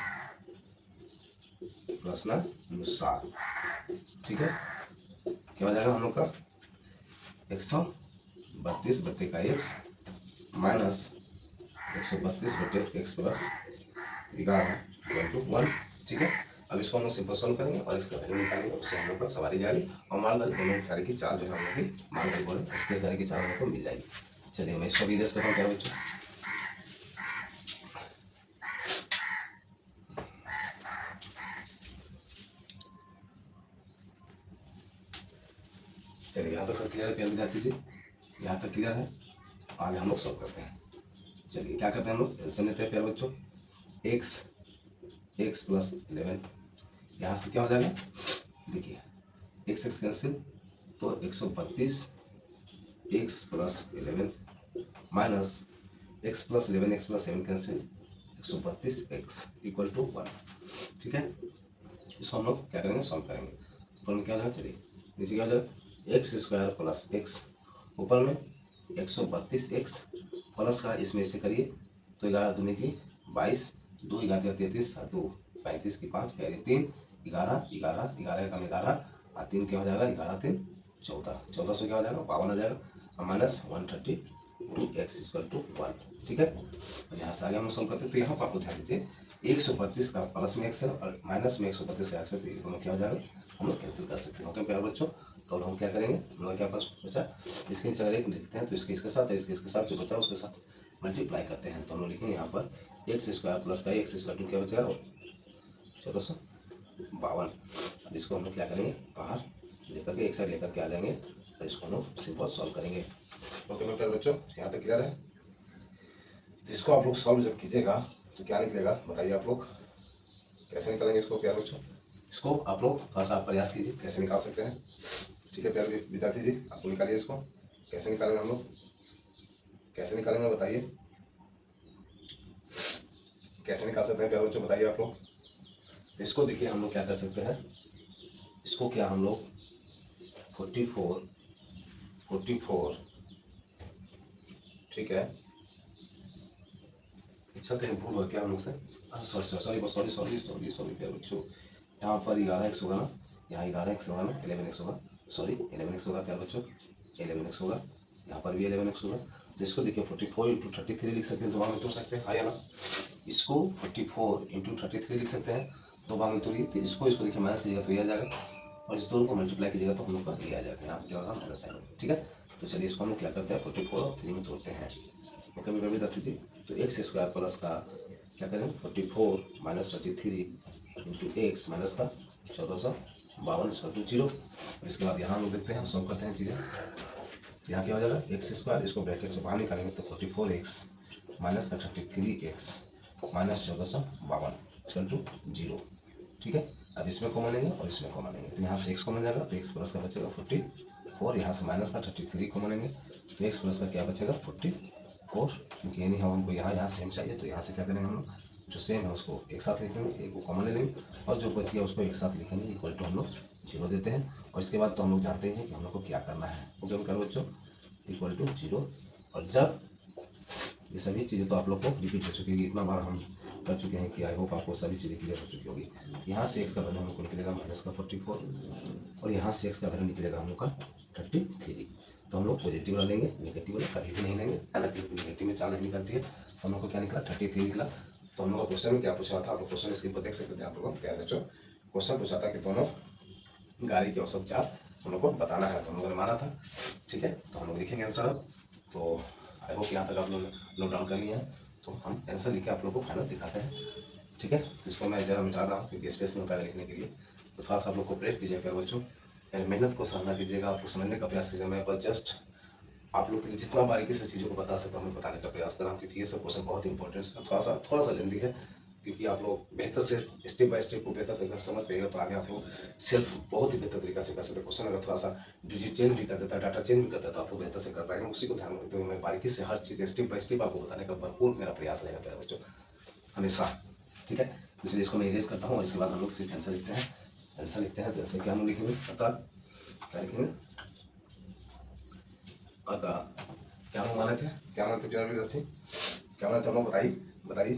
प्रश्नानुसार, ठीक है। क्या हो जाएगा हम लोग का 132 बट्टे का x माइनस 132 बट्टे x प्लस 11 1, ठीक है। अब इसको हम लोग सिंपल सॉल्व करेंगे और इसका वैल्यू निकालेंगे, उससे हम लोग का सवारी जारी और मालगाड़ी दोनों गाड़ी की चाल जो है हम लोग की मालगाड़ी बोले एक्सप्रेस गाड़ी की चाल हम लोग को मिल जाएगी। चलिए मैं इसको भी इरेज करता हूँ प्यारे बच्चों। चलिए यहाँ तक सब क्लियर है प्यारे विद्यार्थी जी, यहाँ तक क्लियर है। आगे हम लोग सॉल्व करते हैं। चलिए क्या करते हैं हम लोग, एलसीएम लेते हैं प्यारे बच्चों, x प्लस 11, यहाँ से क्या हो जाएगा, देखिए x x कैंसिल तो 132 x plus 11 minus x plus 11 x plus 7 cancel 132 x equal to 1, ठीक है। इसको हम लोग क्या करेंगे, सॉल्व करेंगे। ऊपर में क्या हो जाएगा, चलिए नीचे क्या हो जाएगा, एक्स स्क्वायर प्लस एक्स, ऊपर में 132x प्लस का इसमें से करिए तो 11 दूनी की 22, 2 11 33 2 35 की 5 कह रहे 3 11 11 11 का 11 और 3 क्या हो जाएगा, 11 3 14, 14 से क्या हो जाएगा 52 आ जाएगा और माइनस 132x इक्वल टू 1, ठीक है। और यहाँ से आगे हम सॉल्व करते हैं। तो यहाँ पर आपको ध्यान दीजिए 132 का प्लस में x है और माइनस में 132 का x है, तो ये दोनों क्या हो जाएगा, हम लोग कैंसिल कर सकते हैं। ओके प्यारे बच्चों, तो हम क्या करेंगे, हम लोग क्या पास बचा, इसके नीचे अगर एक लिखते हैं तो इसके इसके साथ इसके साथ जो बचा उसके साथ मल्टीप्लाई करते हैं। तो हम लोग लिखेंगे यहाँ पर एक्स स्क्वायर प्लस का एक्स स्क्वायर टू क्या बचेगा 1452। अब इसको हम लोग क्या करेंगे, बाहर लेकर के एक साइड लेकर के आ जाएंगे तो इसको हम लोग सिंपल सॉल्व करेंगे। ओके मेरे प्यारे बच्चों, यहाँ तक क्लियर है। जिसको आप लोग सॉल्व जब कीजिएगा तो क्या निकलेगा बताइए, आप लोग कैसे निकालेंगे इसको प्यारे बच्चों। इसको आप लोग थोड़ा सा प्रयास कीजिए कैसे निकाल सकते हैं, ठीक है प्यारे विद्यार्थी जी। आपको निकालिए इसको, कैसे निकालेंगे हम लोग, कैसे निकालेंगे बताइए, कैसे निकाल सकते हैं प्यारे बच्चों बताइए आप लोग। तो इसको देखिए हम लोग क्या कर सकते हैं, इसको क्या हम लोग 44 ठीक है। अच्छा कहीं भूल हो क्या हम लोग से, सॉरी प्यारे बच्चों, यहाँ पर 11x होगा ना, यहाँ 11x होगा ना, 11x होगा, सॉरी 11x होगा प्यारे बच्चों, 11x होगा, यहाँ पर भी 11x होगा। तो इसको देखिए 44 इंटू 33 लिख सकते हैं, दो भाग में तोड़ सकते हैं, या ना। इसको 44 इंटू 33 लिख सकते हैं, दो भाग में तोड़िए, तो इसको देखिए माइनस कीजिएगा तो ये आ जाएगा और इस दोनों को मल्टीप्लाई कीजिएगा तो हम लोग का ये आ जाएगा, यहाँ पर क्या होगा माइनस साइन, ठीक है। तो चलिए इसको हम लोग क्या करते हैं 44 और 3 में तोड़ते हैं। ओके मेरे विद्यार्थी जी, तो एक्स स्क्वायर प्लस का क्या करें 44 माइनस 33 इंटू एक्स माइनस का 1452 इसका टू 0। इसके बाद यहाँ हम लोग देखते हैं, सॉल्व करते हैं चीज़ें। तो यहाँ क्या हो जाएगा एक्स स्क्वायर, इसको ब्रैकेट से बाहर निकालेंगे तो 44x माइनस का 33x माइनस 1452 इसका टू 0, ठीक है। अब इसमें कॉमन लेंगे और इसमें कॉमन लेंगे तो यहाँ से x कॉमन जाएगा तो x प्लस का बचेगा 44, यहाँ से माइनस का 33 कॉमन लेंगे तो x प्लस का क्या बचेगा 44, क्योंकि यानी हमको यहाँ सेम चाहिए तो यहाँ से क्या करेंगे हम लोग, जो सेम है उसको एक साथ लिखेंगे, एक को कॉमन ले लेंगे और जो बच गया उसको एक साथ लिखेंगे, इक्वल टू हम लोग 0 देते हैं। और इसके बाद तो हम लोग जानते हैं कि हम लोग को क्या करना है। ओके करो बच्चों, इक्वल टू 0। और जब ये सभी चीज़ें तो आप लोग को रिपीट हो चुकी है, इतना बार हम कर चुके हैं कि आई होप आपको सभी चीज़ें क्लियर हो चुकी होगी। यहाँ से x का वैल्यू हम लोग को निकलेगा माइनस का 44 और यहाँ से x का वैल्यू निकलेगा हम लोग का 33। तो हम लोग पॉजिटिव वाला लेंगे, नेगेटिव वाला कभी भी नहीं लेंगे, हालांकि नेगेटिव में चाल नहीं निकलती है। तो हम लोग को क्या निकला 33 निकला। तो हम लोग क्वेश्चन में क्या पूछा था, आप लोग क्वेश्चन स्क्रीन पर देख सकते थे आप लोग क्या बच्चों। क्वेश्चन पूछा था कि दोनों गाड़ी की औसत चाल हम लोग को बताना है, तो हम लोगों ने माना था। ठीक है, तो हम लोग लिखेंगे आंसर अब। तो आई होप यहाँ तक आप लोग नोट डाउन कर लिए हैं, तो हम आंसर लिख के आप लोग को फाइनल दिखाते हैं। ठीक है, तो इसको मैं जरा मिटा रहा हूँ क्योंकि स्पेस नहीं होता है लिखने के लिए, तो थोड़ा सा आप लोग कोऑपरेट कीजिएगा प्यारे बच्चों, मेरी मेहनत को सराहना कीजिएगा, आप लोग समझने का प्रयास कीजिएगा। मैं बस जस्ट आप लोग के लिए जितना बारीकी से चीज़ों को बता सकता हूँ मैं बताने का प्रयास कर रहा हूँ, क्योंकि ये सब क्वेश्चन बहुत इंपॉर्टेंट है, थोड़ा सा लेंदी है, क्योंकि आप लोग बेहतर से स्टेप बाय स्टेप को बेहतर तरीके से समझ पाइएगा, तो आगे आप लोग सेल्फ बहुत ही बेहतर तरीके से कर सकते। क्वेश्चन अगर थोड़ा सा डिजिट चेंज भी कर देता है, डाटा चेंज भी कर देता है, तो आप लोग बेहतर से कर पाएंगे। उसी को ध्यान में रखते हुए मैं बारीकी से हर चीज़ स्टेप बाय स्टेप आपको बताने का भरपूर मेरा प्रयास रहेगा प्यारे बच्चों, हमेशा। ठीक है, तो चलिए इसको मैं इरेज करता हूँ और इसके बाद हम लोग सिर्फ आंसर लिखते हैं। आंसर लिखते हैं तो आंसर क्या हम लिखेंगे, पता क्या लिखेंगे, अता क्या हम माने थे, क्या माने थे प्यारे विद्यार्थी, क्या माने थे हम लोग, बताइए बताइए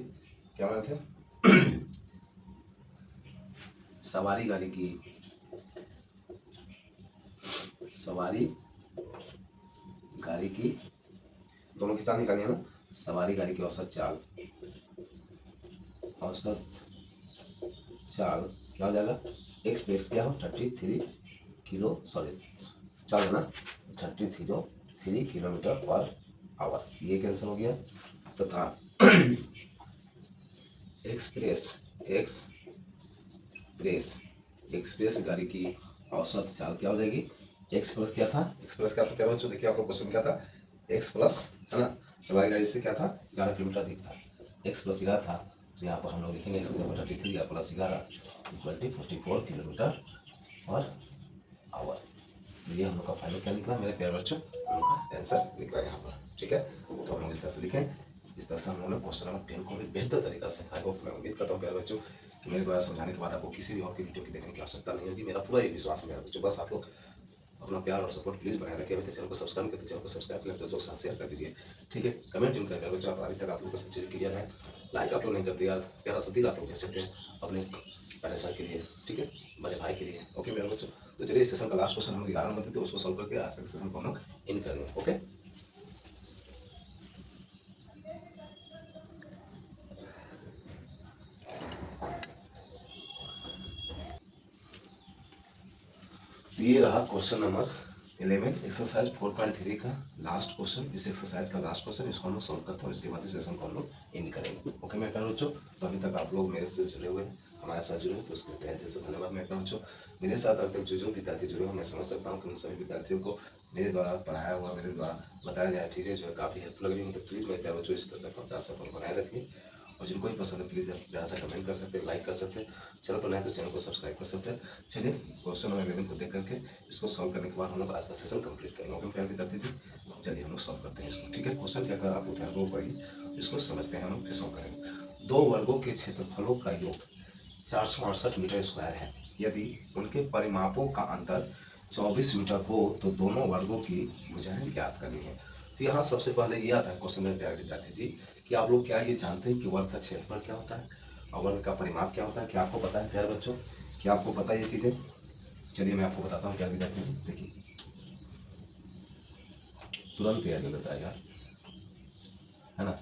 क्या माने थे। सवारी गाड़ी की, सवारी गाड़ी की, दोनों की चाल निकाली है ना, सवारी गाड़ी की औसत चाल, औसत चाल क्या हो जाएगा, एक्सप्रेस क्या हो 33 किलो, सॉरी चाल है ना 33 किलोमीटर पर आवर, ये कैंसिल हो गया, तथा एक्सप्रेस एक्सप्रेस गाड़ी की औसत चाल क्या हो जाएगी, एक्सप्रेस क्या था, क्या बच्चों, देखिए आपको क्वेश्चन क्या था, एक्स प्लस है ना, सवारी गाड़ी से क्या था 11 किलोमीटर अधिक था, एक्स प्लस 11 था, तो यहाँ पर हम लोग लिखेंगे एक्स बटा 33 या plus 11 equal to 44 kilometre per hour. तो ये हम लोग का फाइनल क्या निकला मेरे प्यारे बच्चों, हम लोग का आंसर निकला यहाँ पर। ठीक है, तो हम लोग इस तरह से लिखें, इस तरह से हम लोगों ने क्वेश्चन नंबर 10 को भी बेहतर तरीका से, आई होप, मैं उम्मीद करता हूँ प्यारे बच्चों कि मेरे द्वारा समझाने के बाद आपको किसी भी और की वीडियो की देखने की आवश्यकता नहीं होगी, मेरा पूरा ये विश्वास है मेरे बच्चों। बस आप लोग अपना प्यार और सपोर्ट प्लीज बनाए रखिए, अभी तक चैनल को सब्सक्राइब करते चैनल को सब्सक्राइब करके दोस्तों के साथ शेयर कर दीजिए। ठीक है, कमेंट जरूर करें बच्चों, अभी तक आप लोग को सब चीज़ें क्लियर है, लाइक आप लोग नहीं करते यार, प्यारा सा दिल आप लोग दे सकते हैं अपने पहले सर के लिए, ठीक है, बड़े भाई के लिए। ओके मेरे बच्चों, तो चलिए इस सेशन का लास्ट क्वेश्चन हम 11 नंबर थे, उसको सॉल्व करके आज का सेशन को हम लोग इन करेंगे। ओके, ये रहा क्वेश्चन नंबर 11 एक्सरसाइज 4.3 का लास्ट क्वेश्चन, इस एक्सरसाइज का लास्ट क्वेश्चन, इसको हम लोग सॉल्व करते हैं, इसके बाद इस सेशन को हम लोग इन करेंगे। ओके मेरे प्यारे बच्चों, तो अभी तक आप लोग मेरे से जुड़े हुए हैं, हमारे साथ जुड़े हैं, तो उसके तहे दिल से धन्यवाद मेरे प्यारे बच्चों। मेरे साथ अभी तक जो विद्यार्थी जुड़े हो, मैं समझ सकता हूँ कि उन सभी विद्यार्थियों को मेरे द्वारा पढ़ाया हुआ, मेरे द्वारा बताया गया चीज़ें जो है काफ़ी हेल्प लग रही हैं, तो प्लीज़ मेरे प्यारे बच्चों इस तरह से अपना सफल बनाए रखिए, और जिनको भी पसंद है प्लीज़ प्यार से कमेंट कर सकते हैं, लाइक कर सकते हैं, चैनल पर नए तो चैनल को सब्सक्राइब कर सकते हैं। चलिए क्वेश्चन नंबर 11 को देख करके इसको सॉल्व करने के बाद हम लोग आज का सेशन कंप्लीट करेंगे। ओके प्यारे विद्यार्थी जी, चलिए हम लोग सॉल्व करते हैं इसको। ठीक है, क्वेश्चन क्या कर आप लोग ध्यान पढ़िए, इसको समझते हैं हम लोग, फिर सॉल्व करेंगे। दो वर्गों के क्षेत्रफलों का योग 468 मीटर स्क्वायर है, यदि उनके परिमापों का अंतर 24 मीटर हो तो दोनों वर्गों की भुजाएं ज्ञात करनी है। तो यहाँ सबसे पहले यह आता है क्वेश्चन में प्यारे विद्यार्थी जी कि आप लोग क्या ये जानते हैं कि वर्ग का क्षेत्रफल क्या होता है और वर्ग का परिमाप क्या होता है, क्या आपको पता है प्यारे बच्चों, क्या आपको पता है ये चीज़ें? चलिए मैं आपको बताता हूँ प्यारे विद्यार्थी जी, देखिए तुरंत याद नहीं रहता यार, है ना।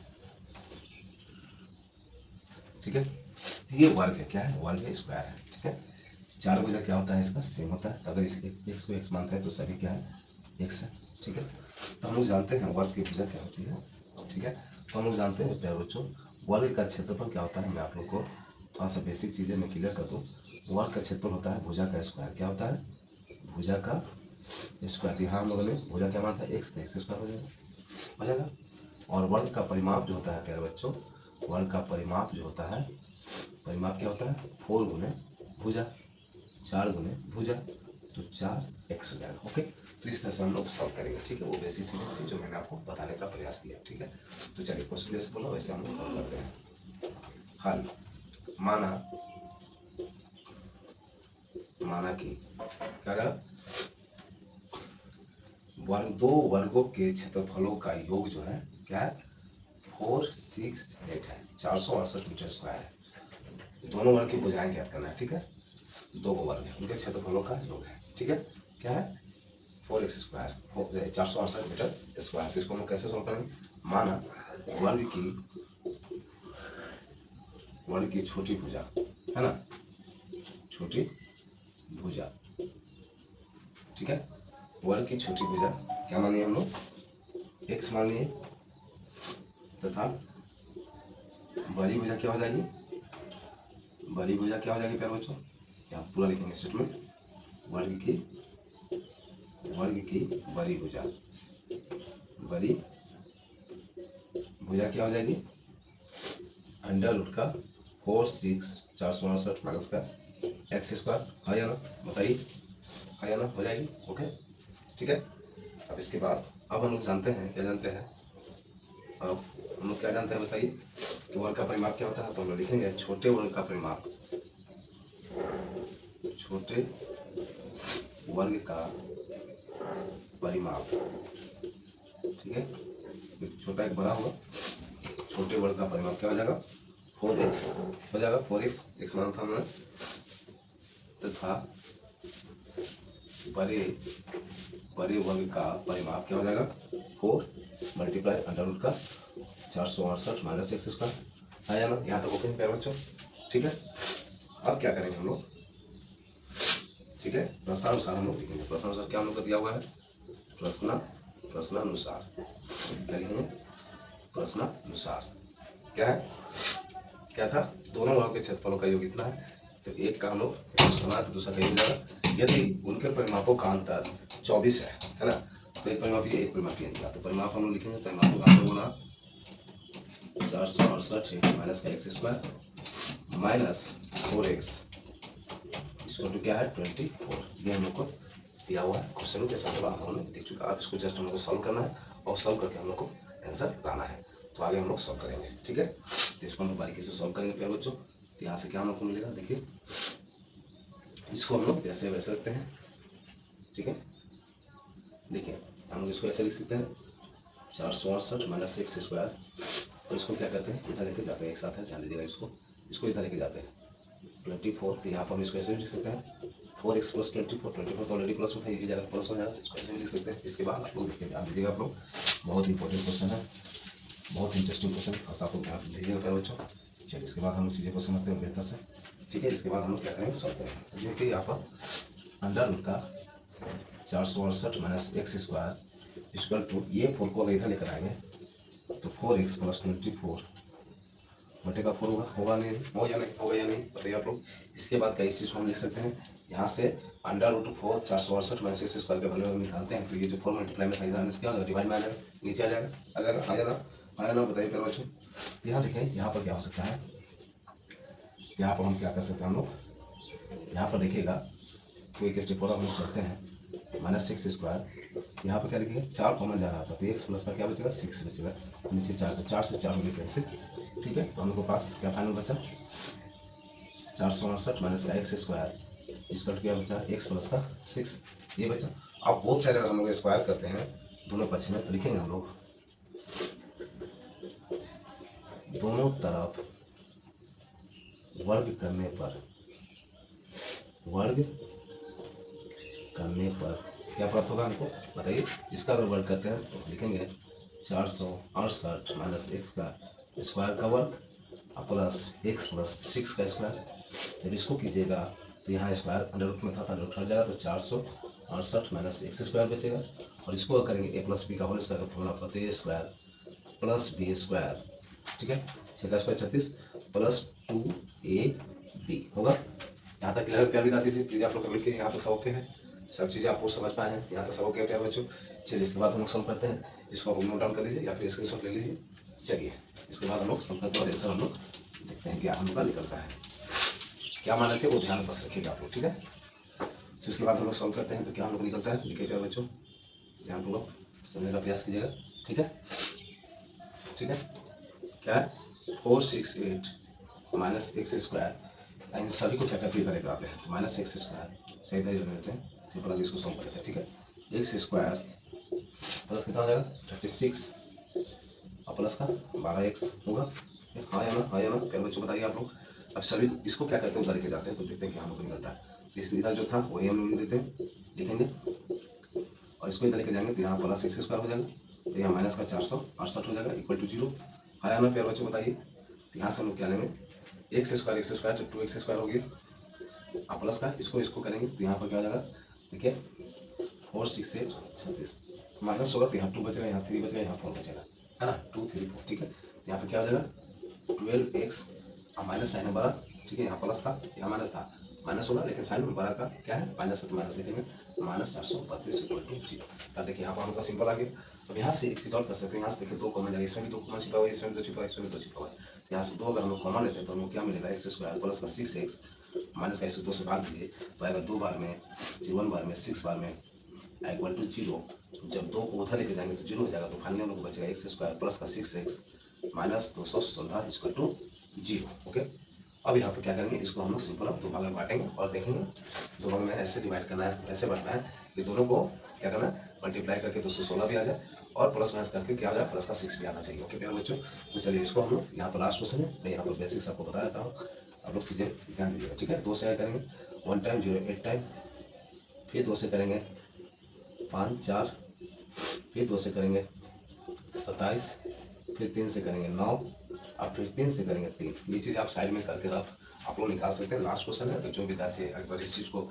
ठीक है, ये वर्ग है, क्या है, वर्ग है, स्क्वायर है। ठीक है, चार भुजा क्या होता है, इसका सेम होता है, तो अगर इसके एक्स को एक्स मानते हैं तो सभी क्या है, एक्स है। ठीक है, तो हम लोग जानते हैं वर्ग की भुजा क्या होती है। ठीक है, तो हम लोग जानते हैं प्यारे बच्चों वर्ग का क्षेत्रफल क्या होता है, मैं आप लोग को थोड़ा सा बेसिक चीज़ें मैं क्लियर कर दूँ। वर्ग का क्षेत्रफल होता है भुजा का स्क्वायर, क्या होता है, भुजा का स्क्वायर। यहाँ हम लोगों ने भुजा क्या मानता है, एक्स, तो एक्स स्क्वायर हो जाएगा। और वर्ग का परिमाप जो होता है प्यारे बच्चों, वर्ग का परिमाप जो होता है, परिमाप क्या होता है, 4 गुने भुजा, 4 गुने भुजा, तो 4 एक्स हो जाएगा। ओके, तो इस तरह से हम लोग सॉल्व करेंगे। ठीक है, वो बेसिक चीज़ें थी जो मैंने आपको बताने का प्रयास किया। ठीक है, तो चलिए क्वेश्चन जैसे बोला वैसे हम लोग हल करते हैं। हल, माना माना कि क्या कहा, दो वर्गों के क्षेत्रफलों का योग जो है क्या है, 468 है, 468 मीटर स्क्वायर है। दोनों वर्ग की भुजाएं ज्ञात करना है। ठीक है, दो वर्ग है, उनके क्षेत्रफलों का योग है। ठीक है, क्या है, 4x स्क्वायर, 468 मीटर स्क्वायर। तो इसको हम कैसे सॉल्व करेंगे, माना वर्ग की वर्ग की छोटी भुजा, है ना, छोटी भुजा, ठीक है। वर्ग की छोटी भुजा क्या मानिए हम लोग, x मानिए, तथा बड़ी भुजा क्या हो जाएगी, बड़ी भुजा क्या हो जाएगी प्यारे बच्चों, यहाँ पूरा लिखेंगे स्टेटमेंट, वर्ग की बड़ी भुजा, बड़ी भुजा क्या हो जाएगी, अंडर रूट का 4 6 468 माइनस का एक्स स्क्वायर, है या ना, बताइए, है या ना, हो जाएगी, ओके, ठीक है। अब इसके बाद अब हम लोग जानते हैं, क्या जानते हैं, अब हम लोग क्या जानते हैं बताइए, कि वर्ग का परिमाप क्या होता है। तो हम लोग लिखेंगे छोटे वर्ग का परिमाप, छोटे वर्ग का परिमाप, ठीक है, छोटा एक बड़ा होगा, छोटे वर्ग का परिमाप क्या हो जाएगा, 4x हो जाएगा, 4x x माना था हमने, तथा बड़े वर्ग का परिमाप क्या हो जाएगा, 4 मल्टीप्लाई अंडर रूट का 468 माइनस एक्स स्क्वायर, आया ना, यहाँ तक ओके प्यारे बच्चों, ठीक है। अब क्या करेंगे हम लोग, ठीक है, प्रश्नानुसार हम लोग लिखेंगे, प्रश्नानुसार क्या हम लोग का दिया हुआ है, प्रश्नानुसार क्या लिखेंगे, प्रश्नानुसार क्या है, क्या था, दोनों वर्गों के क्षेत्रफलों का योग इतना है, तो एक का हम लोग बना तो दूसरा का योग जाएगा, यदि उनके परिमापों का अंतर 24 है ना, तो एक परिमाप ये एक परिमाप ये दिया, तो परिमाप हम लोग लिखेंगे, परिमापों का अंतर होना 468 माइनस का एक्स स्क्वायर माइनस 4x इसको क्या है 24, ये हम लोग को दिया हुआ है क्वेश्चन के साथ हम लोगों ने लिख चुका है। अब इसको जस्ट हम लोग को सॉल्व करना है और सॉल्व करके हम लोग को आंसर लाना है, तो आगे हम लोग सॉल्व करेंगे, ठीक है। तो इसको हम लोग बारीकी से सॉल्व करेंगे प्यारे बच्चों। तो यहाँ से क्या हम लोग को मिलेगा, देखिए इसको हम लोग जैसे वैसे रखते हैं, ठीक है, देखिए हम लोग इसको ऐसे लिख सकते हैं 468 माइनस एक्स स्क्वायर, तो इसको क्या करते हैं इधर लेके जाते हैं, एक साथ है, ध्यान दीजिएगा, इसको इधर लेके जाते हैं 24, तो यहाँ पर हम इसको ऐसे भी लिख सकते हैं 4x प्लस 24 तो ऑलरेडी प्लस में था, ये भी जगह प्लस हो जाएगा, इसको ऐसे भी लिख सकते हैं। इसके बाद आप लोग देखिए, ध्यान दीजिएगा आप लोग, बहुत इंपॉर्टेंट क्वेश्चन है, बहुत इंटरेस्टिंग क्वेश्चन, फर्स्ट आप लोग ध्यान दीजिएगा प्यारे बच्चों। चलिए इसके बाद हम लोग चीज़ें को समझते हैं बेहतर से, ठीक है। इसके बाद हम लोग क्या करेंगे, सॉल्व करेंगे। देखिए यहाँ पर अंडर रूट का 468 minus x square equal to, ये 4 को अगर इधर लेकर आएंगे तो 4x प्लस 24 बटे का 4 होगा नहीं, हो या नहीं, होगा या नहीं, बताइए आप लोग। इसके बाद का इस चीज़ को हम लिख सकते हैं, यहाँ से under root 4 468 minus x square का वैल्यू हम निकालते हैं, तो ये जो 4 मल्टीप्लाई में था इधर आने से क्या होगा, डिवाइड में आ जाएगा, नीचे आ जाएगा, आ जाएगा, आ जाएगा, आ जाएगा, बताइए प्यारे बच्चों। यहाँ देखें, यहाँ पर क्या हो सकता है, यहाँ पर हम क्या कर सकते हैं, हम लोग यहाँ पर देखिएगा तो एक स्टेप और हम लोग चलते हैं, माइनस एक्स स्क्वायर, यहाँ पर क्या लिखेंगे 4 कॉमन जा रहा था, तो एक्स प्लस का क्या बचेगा 6 बचेगा, नीचे 4, तो 4 से 4 हो गई कैंसिल, ठीक है। तो हम लोग के पास क्या फाइनल बचा 468 माइनस का एक्स स्क्वायर इसका क्या बचा एक्स प्लस का 6, ये बचा। अब बोथ साइड अगर हम लोग स्क्वायर करते हैं दोनों पक्ष में, तो लिखेंगे हम लोग दोनों तरफ वर्ग करने पर क्या प्राप्त होगा हमको, बताइए। इसका अगर वर्ग करते हैं तो लिखेंगे 468 माइनस एक्स का स्क्वायर का वर्ग प्लस एक्स प्लस 6 का स्क्वायर। जब इसको कीजिएगा तो यहाँ स्क्वायर अंडर रूट में था, अंडर रूट हट जाएगा, तो 468 माइनस एक्स स्क्वायर बचेगा, और इसको अगर करेंगे ए प्लस बी का होल स्क्वायर का फॉर्मूला होता है a square plus b square, ठीक है, 6 का स्क्वायर 36 प्लस 2ab होगा। यहाँ तक क्लियर क्या बिता दीजिए प्लीज आप लोग कमेंट कीजिए, यहाँ तक सब ओके है, सब चीज़ें आप लोग समझ पाए हैं, यहाँ तक सब ओके है बच्चों। चलिए इसके बाद हम लोग सॉल्व करते हैं, इसको आप नोट डाउन कर लीजिए या फिर स्क्रीनशॉट ले लीजिए। चलिए इसके बाद हम लोग सॉल्व करते हैं और आंसर हम लोग देखते हैं क्या हम लोग का निकलता है, क्या माने थे वो ध्यान बस रखिएगा आप लोग, ठीक है। तो इसके बाद हम लोग सॉल्व करते हैं तो क्या हम लोग निकलता है, लिखिए प्यारे बच्चों, ध्यान पूर्वक समझने का प्रयास कीजिएगा, ठीक है, ठीक है। क्या है 468 माइनस एक्स स्क्वायर, इन सभी को क्या करते हैं इधर लेकर आते हैं, तो माइनस एक्स स्क्वायर से इधर लेते हैं, सिंपल आगे इसको सॉल्व कर लेते हैं, ठीक है। एक्स स्क्वायर प्लस कितना हो जाएगा 36 और प्लस का 12x होगा, हाँ या ना, हाँ या ना प्यारे बच्चों बताइए आप लोग। अब सभी इसको क्या करते हैं उधर लेके जाते हैं, तो देखते हैं क्या हम लोग निकलता है। तो इस इधर जो था वही हम लोग लिख देते हैं, लिखेंगे, और इसको इधर लेके जाएंगे तो यहाँ प्लस एक्स स्क्वायर हो जाएगा, तो यहाँ माइनस का 468 हो जाएगा इक्वल टू 0, हाँ या ना प्यारे बच्चों बताइए। तो यहाँ से हम लोग क्या लेंगे, एक्स स्क्वायर तो 2x² हो गया। अब प्लस का इसको करेंगे तो यहाँ पर क्या हो जाएगा, देखिए 4 6 8 36 माइनस होगा तो यहाँ 2 बचेगा, यहाँ 3 बचेगा, यहाँ 4 बचेगा, है ना, 2 3 4, ठीक है। यहाँ पे क्या हो जाएगा 12x, अब माइनस साइन है बड़ा, ठीक है, यहाँ प्लस था यहाँ माइनस था, माइनस होगा लेकिन साइन में बड़ा का क्या है माइनस है, तो माइनस लिखेंगे, -432 तब देखिए यहाँ पर हमका सिंपल आ गया। अब यहाँ से एक चीज और कर सकते हैं, यहाँ से देखिए 2 कॉमन जाएगा, इसमें भी 2 कॉमन छिपा हुआ है, इसमें भी 2 छिपा हुआ है, इसमें भी 2 छिपा हुआ है, तो यहाँ से 2 अगर हम लोग कॉमन लेते हैं तो हमें क्या मिलेगा, x² प्लस का 6x माइनस का 2 से भाग दीजिए तो आएगा 2 बार में 1 बार में 6 बार में इक्वल टू 0। जब 2 को उधर लेके जाएंगे तो 0 हो जाएगा, तो फाइनली हम लोग को बचेगा x² प्लस का 6x minus 216 equal to 0। Okay, अब यहाँ पर क्या करेंगे, इसको हम लोग सिंपल अब 2 भाग में बांटेंगे और देखेंगे 2 भाग में ऐसे डिवाइड करना है, ऐसे बांटना है कि दोनों को क्या करना है, मल्टीप्लाई करके 216 भी आ जाए और प्लस माइनस करके क्या आ जाए, प्लस का 6 भी आना चाहिए। ओके प्यारे बच्चों, तो चलिए इसको हम लोग यहाँ पर लास्ट क्वेश्चन है, मैं यहाँ पर बेसिक्स आपको बता देता हूँ, आप लोग चीज़ें ध्यान दीजिएगा, ठीक है। 2 से करेंगे 1 टाइम 0 8 टाइम, फिर 2 से करेंगे 5 4, फिर 2 से करेंगे 27, फिर 3 से करेंगे 9, अब फिर 3 से करेंगे 3। ये चीज़ आप साइड में करके आप लोग निकाल सकते हैं। लास्ट क्वेश्चन है, तो जो विद्यार्थी एक बार इस चीज़ को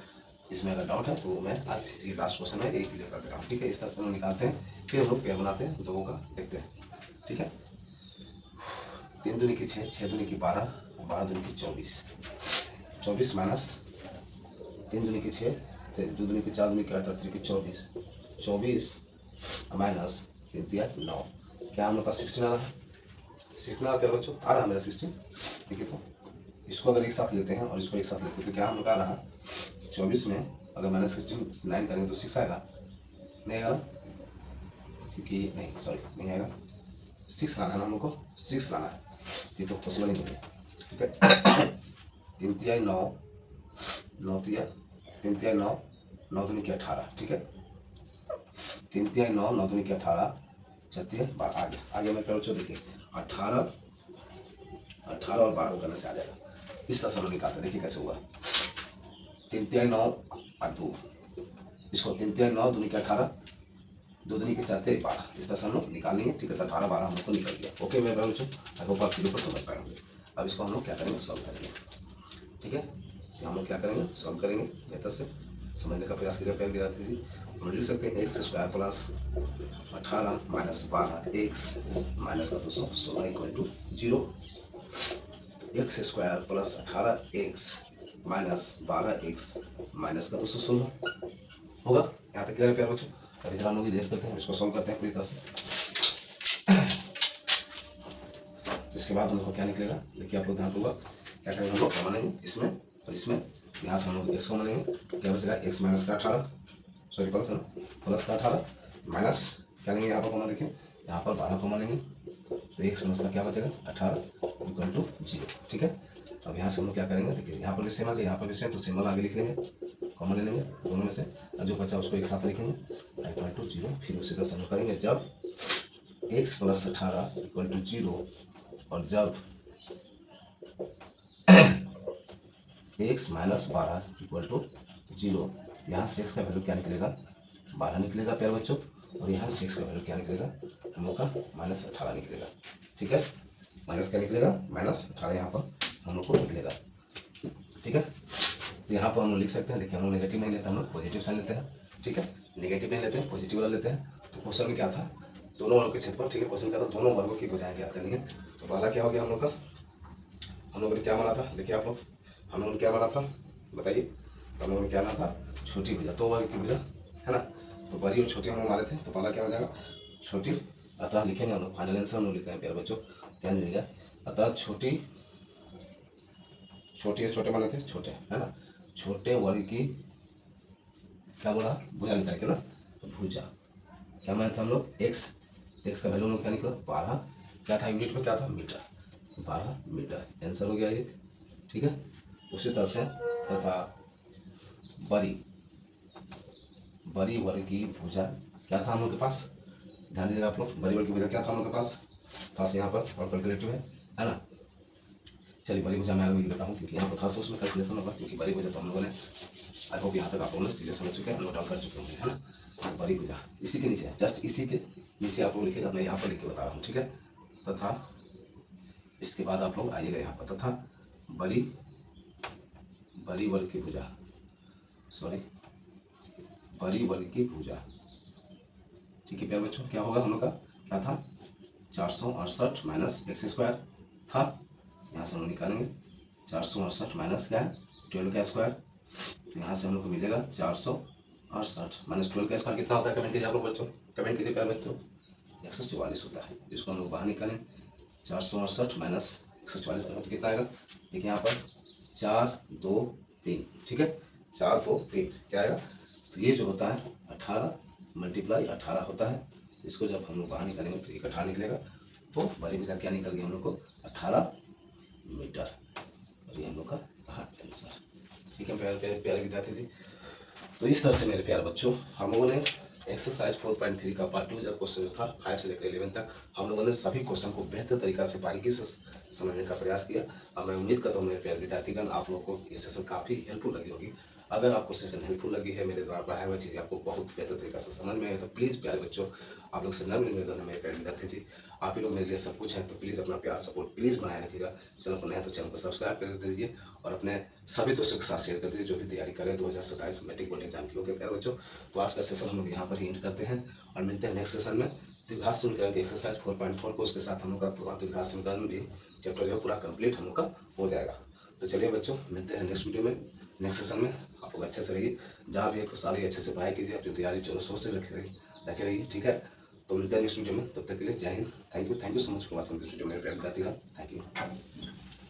इसमें अगर डाउट है तो मैं आज ये लास्ट क्वेश्चन है, एक क्लियर कर दे रहा हूँ, ठीक है। इस तरह से हम निकालते हैं, फिर हम लोग पेयर बनाते हैं, दोनों का देखते हैं, ठीक है। 3 दूनी की 6, 6 दूनी की 12, 12 दूनी की 24, 24 माइनस 3 दूनी की 6, 2 दूनी की 4 दूनी की 8, 3 की 24, 24 माइनस 3 दिया 9, क्या हम लोग का 16 आ रहा है, 16 आ रहा बच्चों, आ रहा है मेरा 16, ठीक है। तो इसको अगर एक साथ लेते हैं और इसको एक साथ लेते हैं तो क्या हम लोग आ रहा है, 24 में अगर -16 करेंगे तो 6 आएगा, नहीं आएगा क्योंकि नहीं सॉरी नहीं आएगा, 6 लाना है ना हम लोग को, 6 लाना है, ये तो पॉसिबल नहीं है, ठीक है। 3 तिया 9, 9 तिया 3 तिया 9, 9 दूनी की 18, ठीक है। 3 तिया 9, 9 दूनी की 18, 36 12 आगे मैं करो, देखिए 18 और 12 करने से आ जाएगा, इस तरह से हम निकालते हैं, देखिए कैसे हुआ, 3 तिया 9 और 2, इसको 3 तिया 9 दूनी की 18, 2 दूनी की 4 12, इस तरह से हम लोग निकाल लेंगे, ठीक है। तो 18 12 हम लोग को निकल गया। ओके मैं बच्चों, आई होप आप वीडियो को समझ पाए होंगे। अब इसको हम लोग क्या करेंगे, सॉल्व करेंगे, ठीक है। तो हम लोग क्या करेंगे, सॉल्व करेंगे, बेहतर से समझने का प्रयास करिए प्यारे विद्यार्थी जी। हम लिख सकते हैं x² plus 18 minus 12 x minus का 216 equal to 0, x² plus 18x minus 12x minus का 216 होगा। यहाँ तक क्लियर है प्यारे बच्चों। अभी जरा हम लोग इरेज करते हैं, इसको सॉल्व करते हैं पूरी तरह से। इसके बाद हम लोग को क्या निकलेगा, देखिए आप लोग ध्यान पूर्वक क्या करेंगे, हम लोग कॉमन लेंगे इसमें और इसमें, यहाँ से हम लोग x कॉमन लेंगे, क्या बचेगा x माइनस का 18, सॉरी प्लस का 18 माइनस क्या लेंगे यहाँ पर कॉमन, देखिए यहाँ पर 12 कॉमन लेंगे तो x माइनस का क्या बचेगा 18 इक्वल टू 0, ठीक है। अब यहाँ से हम लोग क्या करेंगे, देखिए यहाँ पर भी सेम आ गया, यहाँ पर भी सेम, तो सिंबल आगे लिख लेंगे, कॉमन ले लेंगे दोनों में से, और जो बचा उसको एक साथ लिखेंगे इक्वल टू 0। फिर उसी तरह से हम करेंगे जब x प्लस 18 इक्वल टू 0 और जब x माइनस 12 इक्वल टू 0, यहाँ से x का वैल्यू क्या निकलेगा 12 निकलेगा प्यारे बच्चों, और यहाँ से x का वैल्यू क्या निकलेगा हम लोग का -18 निकलेगा, ठीक है। माइनस क्या निकलेगा -18 यहाँ पर हम लोग को निकलेगा, ठीक है। तो यहाँ पर हम लोग लिख सकते हैं, देखिए हम लोग नेगेटिव नहीं लेते, हम लोग पॉजिटिव साइन लेते हैं, ठीक है। नेगेटिव नहीं लेते हैं, पॉजिटिव वाला लेते हैं। तो क्वेश्चन में क्या था, दोनों वर्गों के क्षेत्रफल, ठीक है। क्वेश्चन क्या था, दोनों वर्गों की भुजाएं ज्ञात करनी है। तो पहला क्या हो गया हम लोग का, हम लोगों ने क्या माना था, देखिए आप लोग हम लोगों ने क्या माना था बताइए, तो हम लोगों ने क्या माना था, छोटी भुजा, 2 वर्ग की भुजा है ना, तो बड़ी और छोटी हम लोग माने थे। तो पहला क्या हो जाएगा छोटी, अतः लिखेंगे हम लोग, फाइनल आंसर हम लोग लिख रहे हैं प्यारे बच्चों, ध्यान दीजिएगा। अतः छोटी छोटे छोटे माने थे, छोटे है ना, छोटे वर्ग की क्या बोला भुजा निकाल के ना, तो भुजा क्या माने थे हम लोग x का वैल्यू हम लोग क्या निकला 12, क्या था यूनिट में क्या था मीटर, 12 मीटर आंसर हो गया ये, ठीक है। उसी तरह से तथा बड़ी वर्ग की भुजा क्या था हम लोग के पास, ध्यान दीजिएगा आप लोग, बड़ी वर्ग की भुजा क्या था हम लोग के पास यहाँ पर और कैलकुलेटिव है ना। चलिए बड़ी भुजा मैं लिख देता हूँ क्योंकि यहाँ पर खास उसमें कैलकुलेशन होगा, क्योंकि बड़ी भुजा तो हम लोगों ने आई होप यहाँ तक आप लोगों ने चीज़ें समझ चुके हैं, नोट डाउन कर चुके होंगे, है ना। बड़ी भुजा इसी के नीचे, जस्ट इसी के नीचे आप लोग लिखेगा, मैं यहाँ पर लिख के बता रहा हूँ, ठीक है। तथा इसके बाद आप लोग आइएगा यहाँ पर, तथा बड़ी बड़ी वर्ग की भुजा, सॉरी बड़ी वर्ग की भुजा। ठीक है प्यारे बच्चों, क्या होगा हम लोग का, क्या था 468 माइनस एक्स स्क्वायर था, यहाँ से हम लोग निकालेंगे 468 माइनस क्या है 12 का स्क्वायर, तो यहाँ से हम लोग को मिलेगा 468 माइनस 12 का स्क्वायर कितना होता है, कमेंट कीजिए आप लोग बच्चों, कमेंट कीजिए प्यारे बच्चों, 144 होता है। इसको हम लोग बाहर निकालें, 468 माइनस 144 का मतलब कितना आएगा, देखिए यहाँ पर 4 2 3, ठीक है 4 2 3 क्या आएगा, तो ये जो होता है 18 मल्टीप्लाई 18 होता है। इसको जब हम लोग बाहर निकालेंगे तो एक 18 निकलेगा, तो बड़ी भुजा क्या निकल गया हम लोग को 18 मीटर, और ये हम लोग का आंसर। ठीक है प्यारे प्यारे प्यारे विद्यार्थी जी, तो इस तरह से मेरे प्यारे बच्चों हम लोगों ने एक्सरसाइज 4.3 का पार्ट 2 जो क्वेश्चन था 5 से लेकर 11 तक हम लोगों ने सभी क्वेश्चन को बेहतर तरीका से बारीकी से समझने का प्रयास किया। और मैं उम्मीद करता हूँ मेरे प्यारे विद्यार्थीगण आप लोगों को ये सेशन काफ़ी हेल्पफुल लगी होगी। अगर आपको सेशन हेल्पफुल लगी है, मेरे द्वारा पढ़ाया हुआ चीज़ आपको बहुत बेहतर तरीका से समझ में आए, तो प्लीज़ प्यारे बच्चों आप लोग से नम्र निवेदन है मेरे प्यारे विद्यार्थी जी, आप ही लोग मेरे लिए सब कुछ है, तो प्लीज़ अपना प्यार सपोर्ट प्लीज़ बनाए रखिएगा। चैनल पर नया तो चैनल को सब्सक्राइब कर दीजिए और अपने सभी दोस्तों के साथ शेयर कर दीजिए जो भी तैयारी करें 2027 मैट्रिक बोर्ड एग्जाम की। ओके प्यारे बच्चों, तो आज का सेशन हम लोग यहाँ पर ही एंड करते हैं और मिलते हैं नेक्स्ट सेशन में द्विघात समीकरण के एक्सरसाइज 4.4 को, उसके साथ हम लोग का पूरा द्विघात समीकरण भी चैप्टर जो है पूरा कंप्लीट हम लोग का हो जाएगा। तो चलिए बच्चों मिलते हैं नेक्स्ट वीडियो में, नेक्स्ट सेशन में। आप लोग अच्छे से रहिए, जहाँ भी है सारी अच्छे से पढ़ाई कीजिए, अपनी तैयारी जो सोच से रखे रहिए, ठीक है। तो मिलते हैं नेक्स्ट वीडियो में, तब तक के लिए जय Hind, thank you so much for watching this video मेरे प्यारे विद्यार्थी, थैंक यू।